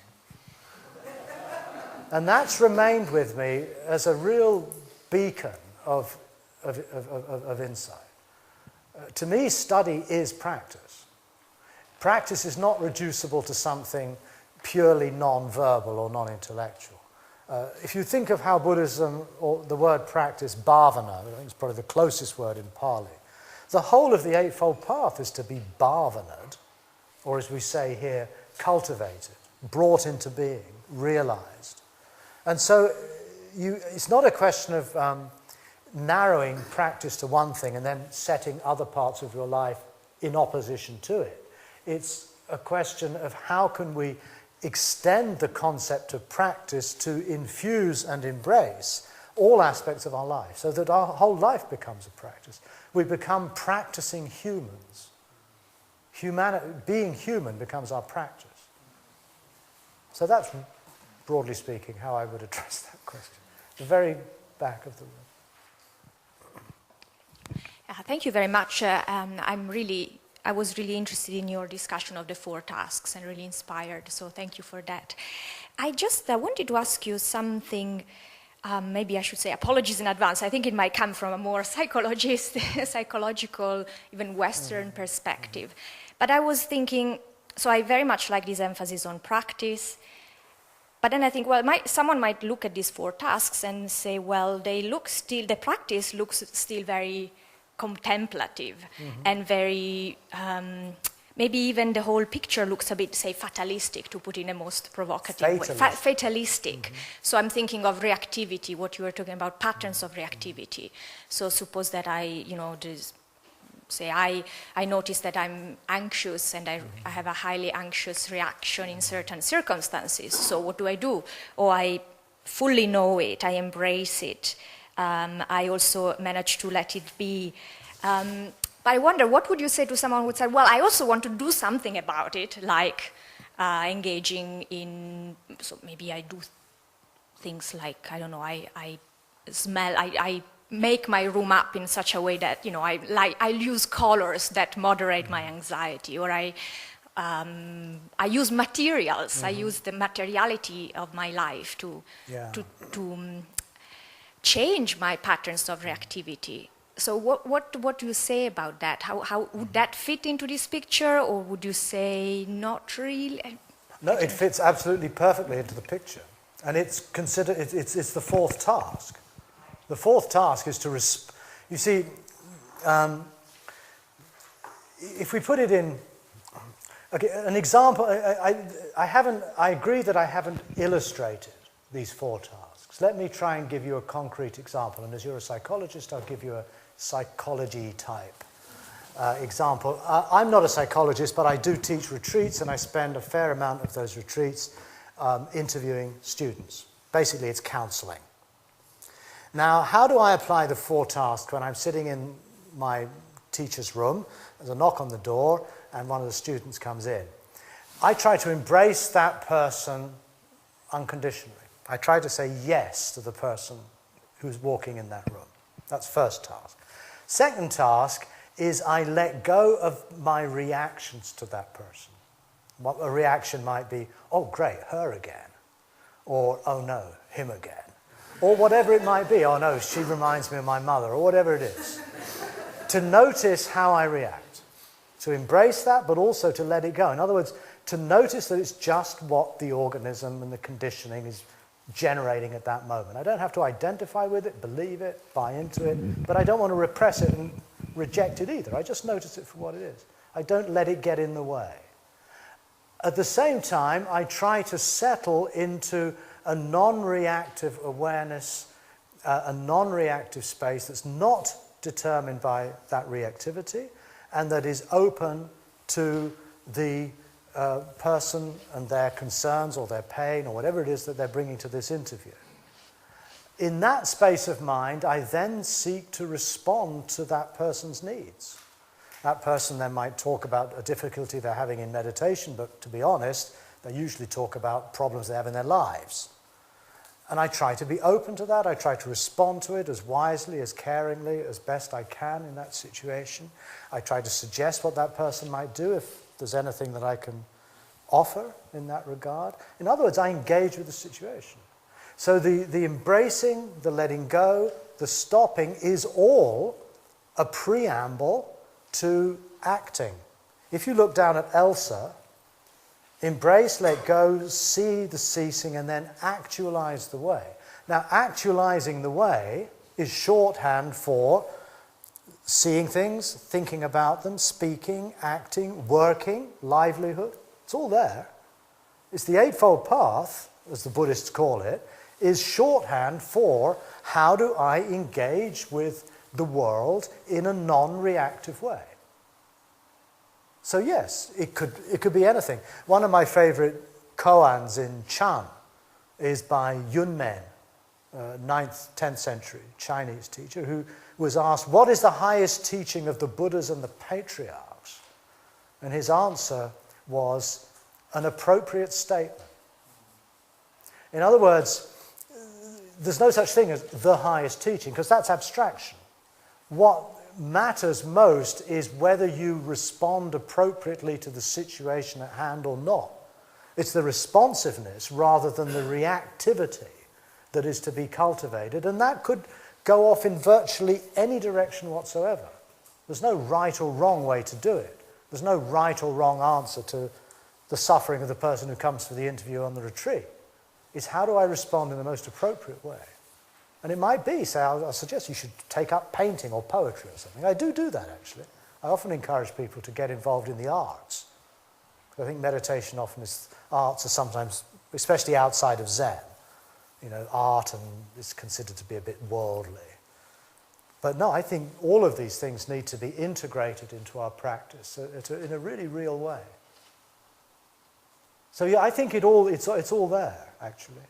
And that's remained with me as a real beacon of insight. To me, study is practice. Practice is not reducible to something purely non-verbal or non-intellectual. If you think of how Buddhism, or the word practice, bhavana, I think it's probably the closest word in Pali, the whole of the Eightfold Path is to be bhavanad, or as we say here, cultivated, brought into being, realized. And so it's not a question of narrowing practice to one thing and then setting other parts of your life in opposition to it. It's a question of how can we extend the concept of practice to infuse and embrace all aspects of our life so that our whole life becomes a practice. We become practicing humans. Being human becomes our practice. So that's, broadly speaking, how I would address that question. The very back of the room. Thank you very much. I was really interested in your discussion of the 4 tasks and really inspired, so thank you for that. I just wanted to ask you something, maybe I should say apologies in advance. I think it might come from a more psychological, even Western perspective. But I was thinking, so I very much like this emphasis on practice, but then I think, well, someone might look at these 4 tasks and say, well, the practice looks still very contemplative and very, maybe even the whole picture looks a bit, say, fatalistic, to put in the most provocative way. Fatalistic. So I'm thinking of reactivity, what you were talking about, patterns of reactivity. So suppose that I notice that I'm anxious and I have a highly anxious reaction in certain circumstances. So what do? Or I fully know it, I embrace it. I also manage to let it be. But I wonder, what would you say to someone who would say, well, I also want to do something about it, like engaging in, so maybe I do things like, I don't know, I smell, I make my room up in such a way that, you know, I use colors that moderate my anxiety, or I use materials, I use the materiality of my life to change my patterns of reactivity. So what do you say about that? How would that fit into this picture, or would you say not really? No, it fits absolutely perfectly into the picture. And it's considered, it's the fourth task. The fourth task is to, you see, if we put it in, okay, an example, I agree that I haven't illustrated these four tasks. Let me try and give you a concrete example. And as you're a psychologist, I'll give you a psychology type example. I'm not a psychologist, but I do teach retreats, and I spend a fair amount of those retreats interviewing students. Basically, it's counseling. Now, how do I apply the four tasks when I'm sitting in my teacher's room? There's a knock on the door, and one of the students comes in. I try to embrace that person unconditionally. I try to say yes to the person who's walking in that room. That's first task. Second task is I let go of my reactions to that person. What a reaction might be, oh great, her again. Or, oh no, him again. Or whatever it might be, oh no, she reminds me of my mother, or whatever it is. To notice how I react. To embrace that, but also to let it go. In other words, to notice that it's just what the organism and the conditioning is generating at that moment. I don't have to identify with it, believe it, buy into it, but I don't want to repress it and reject it either. I just notice it for what it is. I don't let it get in the way. At the same time, I try to settle into a non-reactive awareness, a non-reactive space that's not determined by that reactivity and that is open to the person and their concerns or their pain or whatever it is that they're bringing to this interview. In that space of mind, I then seek to respond to that person's needs. That person then might talk about a difficulty they're having in meditation, but to be honest, they usually talk about problems they have in their lives. And I try to be open to that. I try to respond to it as wisely, as caringly, as best I can in that situation. I try to suggest what that person might do if there's anything that I can offer in that regard. In other words, I engage with the situation. So the embracing, the letting go, the stopping is all a preamble to acting. If you look down at Elsa, embrace, let go, see the ceasing, and then actualize the way. Now, actualizing the way is shorthand for seeing things, thinking about them, speaking, acting, working, livelihood. It's all there. It's the Eightfold Path, as the Buddhists call it, is shorthand for how do I engage with the world in a non-reactive way. So yes, it could be anything. One of my favorite koans in Chan is by Yun Men, 9th, 10th century Chinese teacher, who was asked, what is the highest teaching of the Buddhas and the patriarchs? And his answer was an appropriate statement. In other words, there's no such thing as the highest teaching, because that's abstraction. What matters most is whether you respond appropriately to the situation at hand or not. It's the responsiveness rather than the reactivity that is to be cultivated, and that could go off in virtually any direction whatsoever. There's no right or wrong way to do it. There's no right or wrong answer to the suffering of the person who comes for the interview on the retreat. It's how do I respond in the most appropriate way? And it might be, say, I'll suggest you should take up painting or poetry or something. I do that, actually. I often encourage people to get involved in the arts. I think meditation often is, arts are sometimes, especially outside of Zen, you know, art and is considered to be a bit worldly. But no, I think all of these things need to be integrated into our practice in a really real way. So yeah, I think it's all there, actually.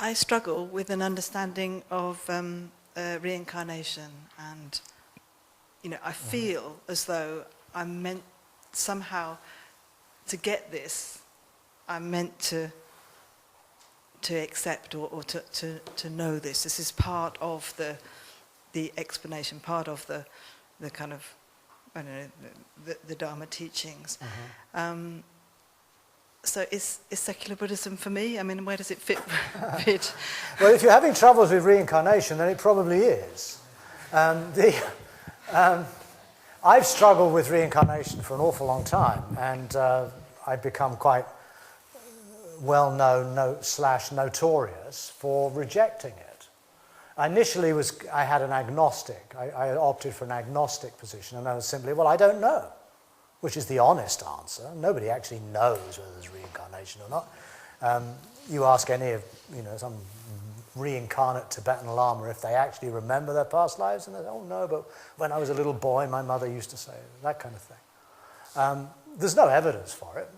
I struggle with an understanding of reincarnation, and I feel as though I'm meant somehow to get this. I'm meant to accept or to know this. This is part of the explanation, part of the kind of, I don't know, the Dharma teachings. So is secular Buddhism for me? I mean, where does it fit? Well, if you're having troubles with reincarnation, then it probably is. I've struggled with reincarnation for an awful long time, and I've become quite well-known / notorious for rejecting it. Initially, I had an agnostic. I opted for an agnostic position, and I was simply, well, I don't know, which is the honest answer. Nobody actually knows whether there's reincarnation or not. You ask any of, some reincarnate Tibetan Lama if they actually remember their past lives, and they say, oh no, but when I was a little boy, my mother used to say it, that kind of thing. There's no evidence for it.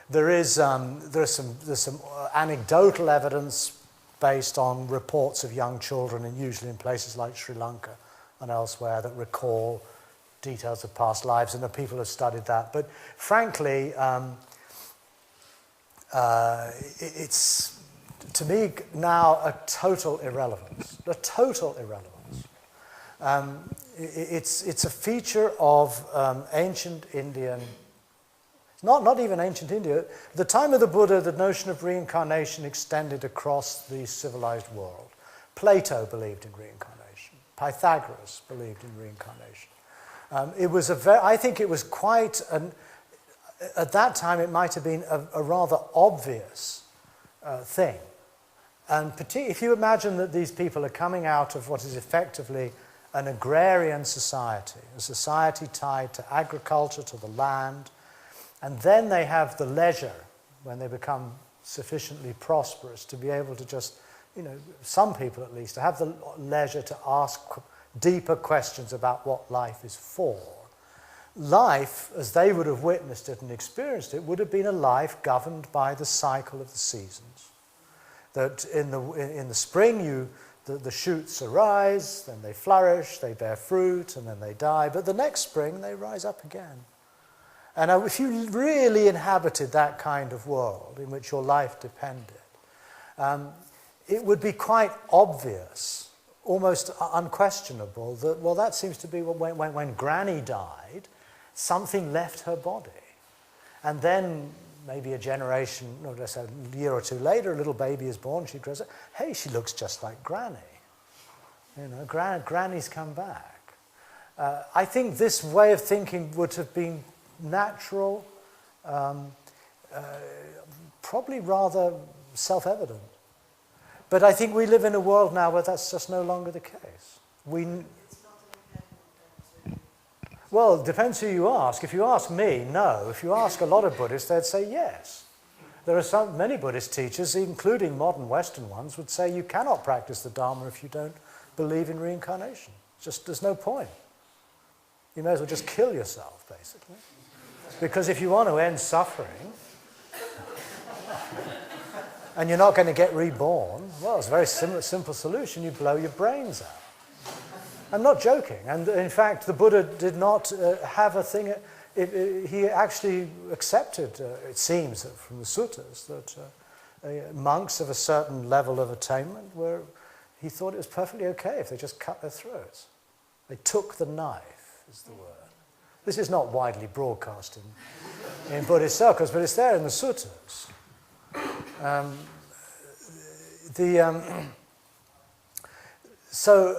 There's some anecdotal evidence based on reports of young children, and usually in places like Sri Lanka and elsewhere, that recall details of past lives, and the people have studied that. But frankly, it's, to me, now a total irrelevance. A total irrelevance. It's a feature of ancient Indian, not even ancient India. At the time of the Buddha, the notion of reincarnation extended across the civilized world. Plato believed in reincarnation. Pythagoras believed in reincarnation. I think it was quite at that time it might have been a rather obvious thing. And if you imagine that these people are coming out of what is effectively an agrarian society, a society tied to agriculture, to the land, and then they have the leisure, when they become sufficiently prosperous, to be able to just, some people at least, to have the leisure to ask deeper questions about what life is for. Life, as they would have witnessed it and experienced it, would have been a life governed by the cycle of the seasons. That in the spring, the shoots arise, then they flourish, they bear fruit, and then they die. But the next spring, they rise up again. And if you really inhabited that kind of world in which your life depended, it would be quite obvious, almost unquestionable, that, well, that seems to be when Granny died, something left her body. And then maybe a generation, or let's say a year or two later, a little baby is born, she grows up. Hey, she looks just like Granny. Granny's come back. I think this way of thinking would have been natural, probably rather self-evident. But I think we live in a world now where that's just no longer the case. Well, it depends who you ask. If you ask me, no. If you ask a lot of Buddhists, they'd say yes. There are many Buddhist teachers, including modern Western ones, would say you cannot practice the Dharma if you don't believe in reincarnation. There's no point. You may as well just kill yourself, basically. Because if you want to end suffering, and you're not going to get reborn, well, it's a very simple solution. You blow your brains out. I'm not joking. And in fact, the Buddha did not have a thing. He actually accepted, it seems from the suttas, that monks of a certain level of attainment he thought it was perfectly okay if they just cut their throats. They took the knife, is the word. This is not widely broadcast in Buddhist circles, but it's there in the suttas. So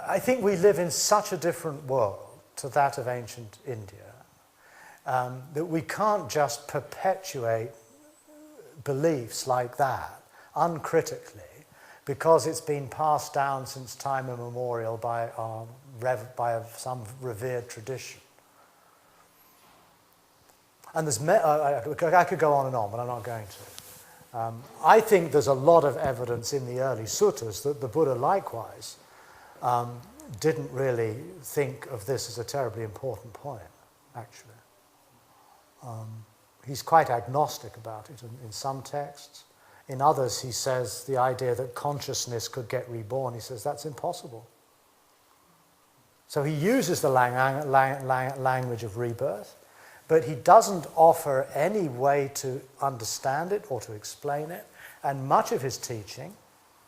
I think we live in such a different world to that of ancient India that we can't just perpetuate beliefs like that uncritically because it's been passed down since time immemorial by some revered tradition. And I could go on and on, but I'm not going to. I think there's a lot of evidence in the early suttas that the Buddha likewise didn't really think of this as a terribly important point, actually. He's quite agnostic about it in some texts. In others, he says the idea that consciousness could get reborn, he says that's impossible. So he uses the language of rebirth, but he doesn't offer any way to understand it or to explain it. And much of his teaching,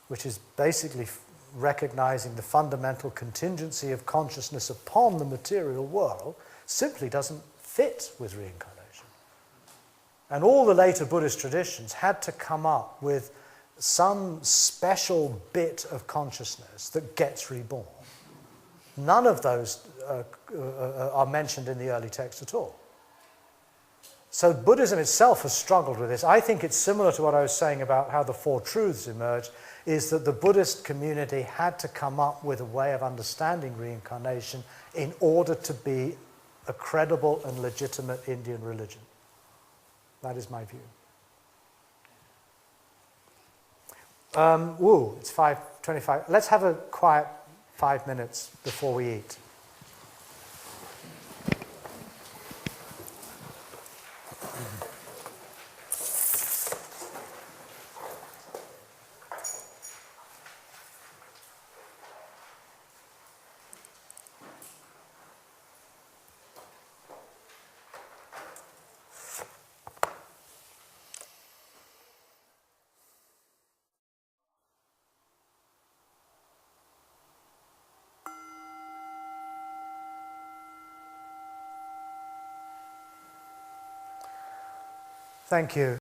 which is basically recognizing the fundamental contingency of consciousness upon the material world, simply doesn't fit with reincarnation. And all the later Buddhist traditions had to come up with some special bit of consciousness that gets reborn. None of those are mentioned in the early text at all. So Buddhism itself has struggled with this. I think it's similar to what I was saying about how the Four Truths emerged, is that the Buddhist community had to come up with a way of understanding reincarnation in order to be a credible and legitimate Indian religion. That is my view. It's 5:25. Let's have a quiet 5 minutes before we eat. Thank you.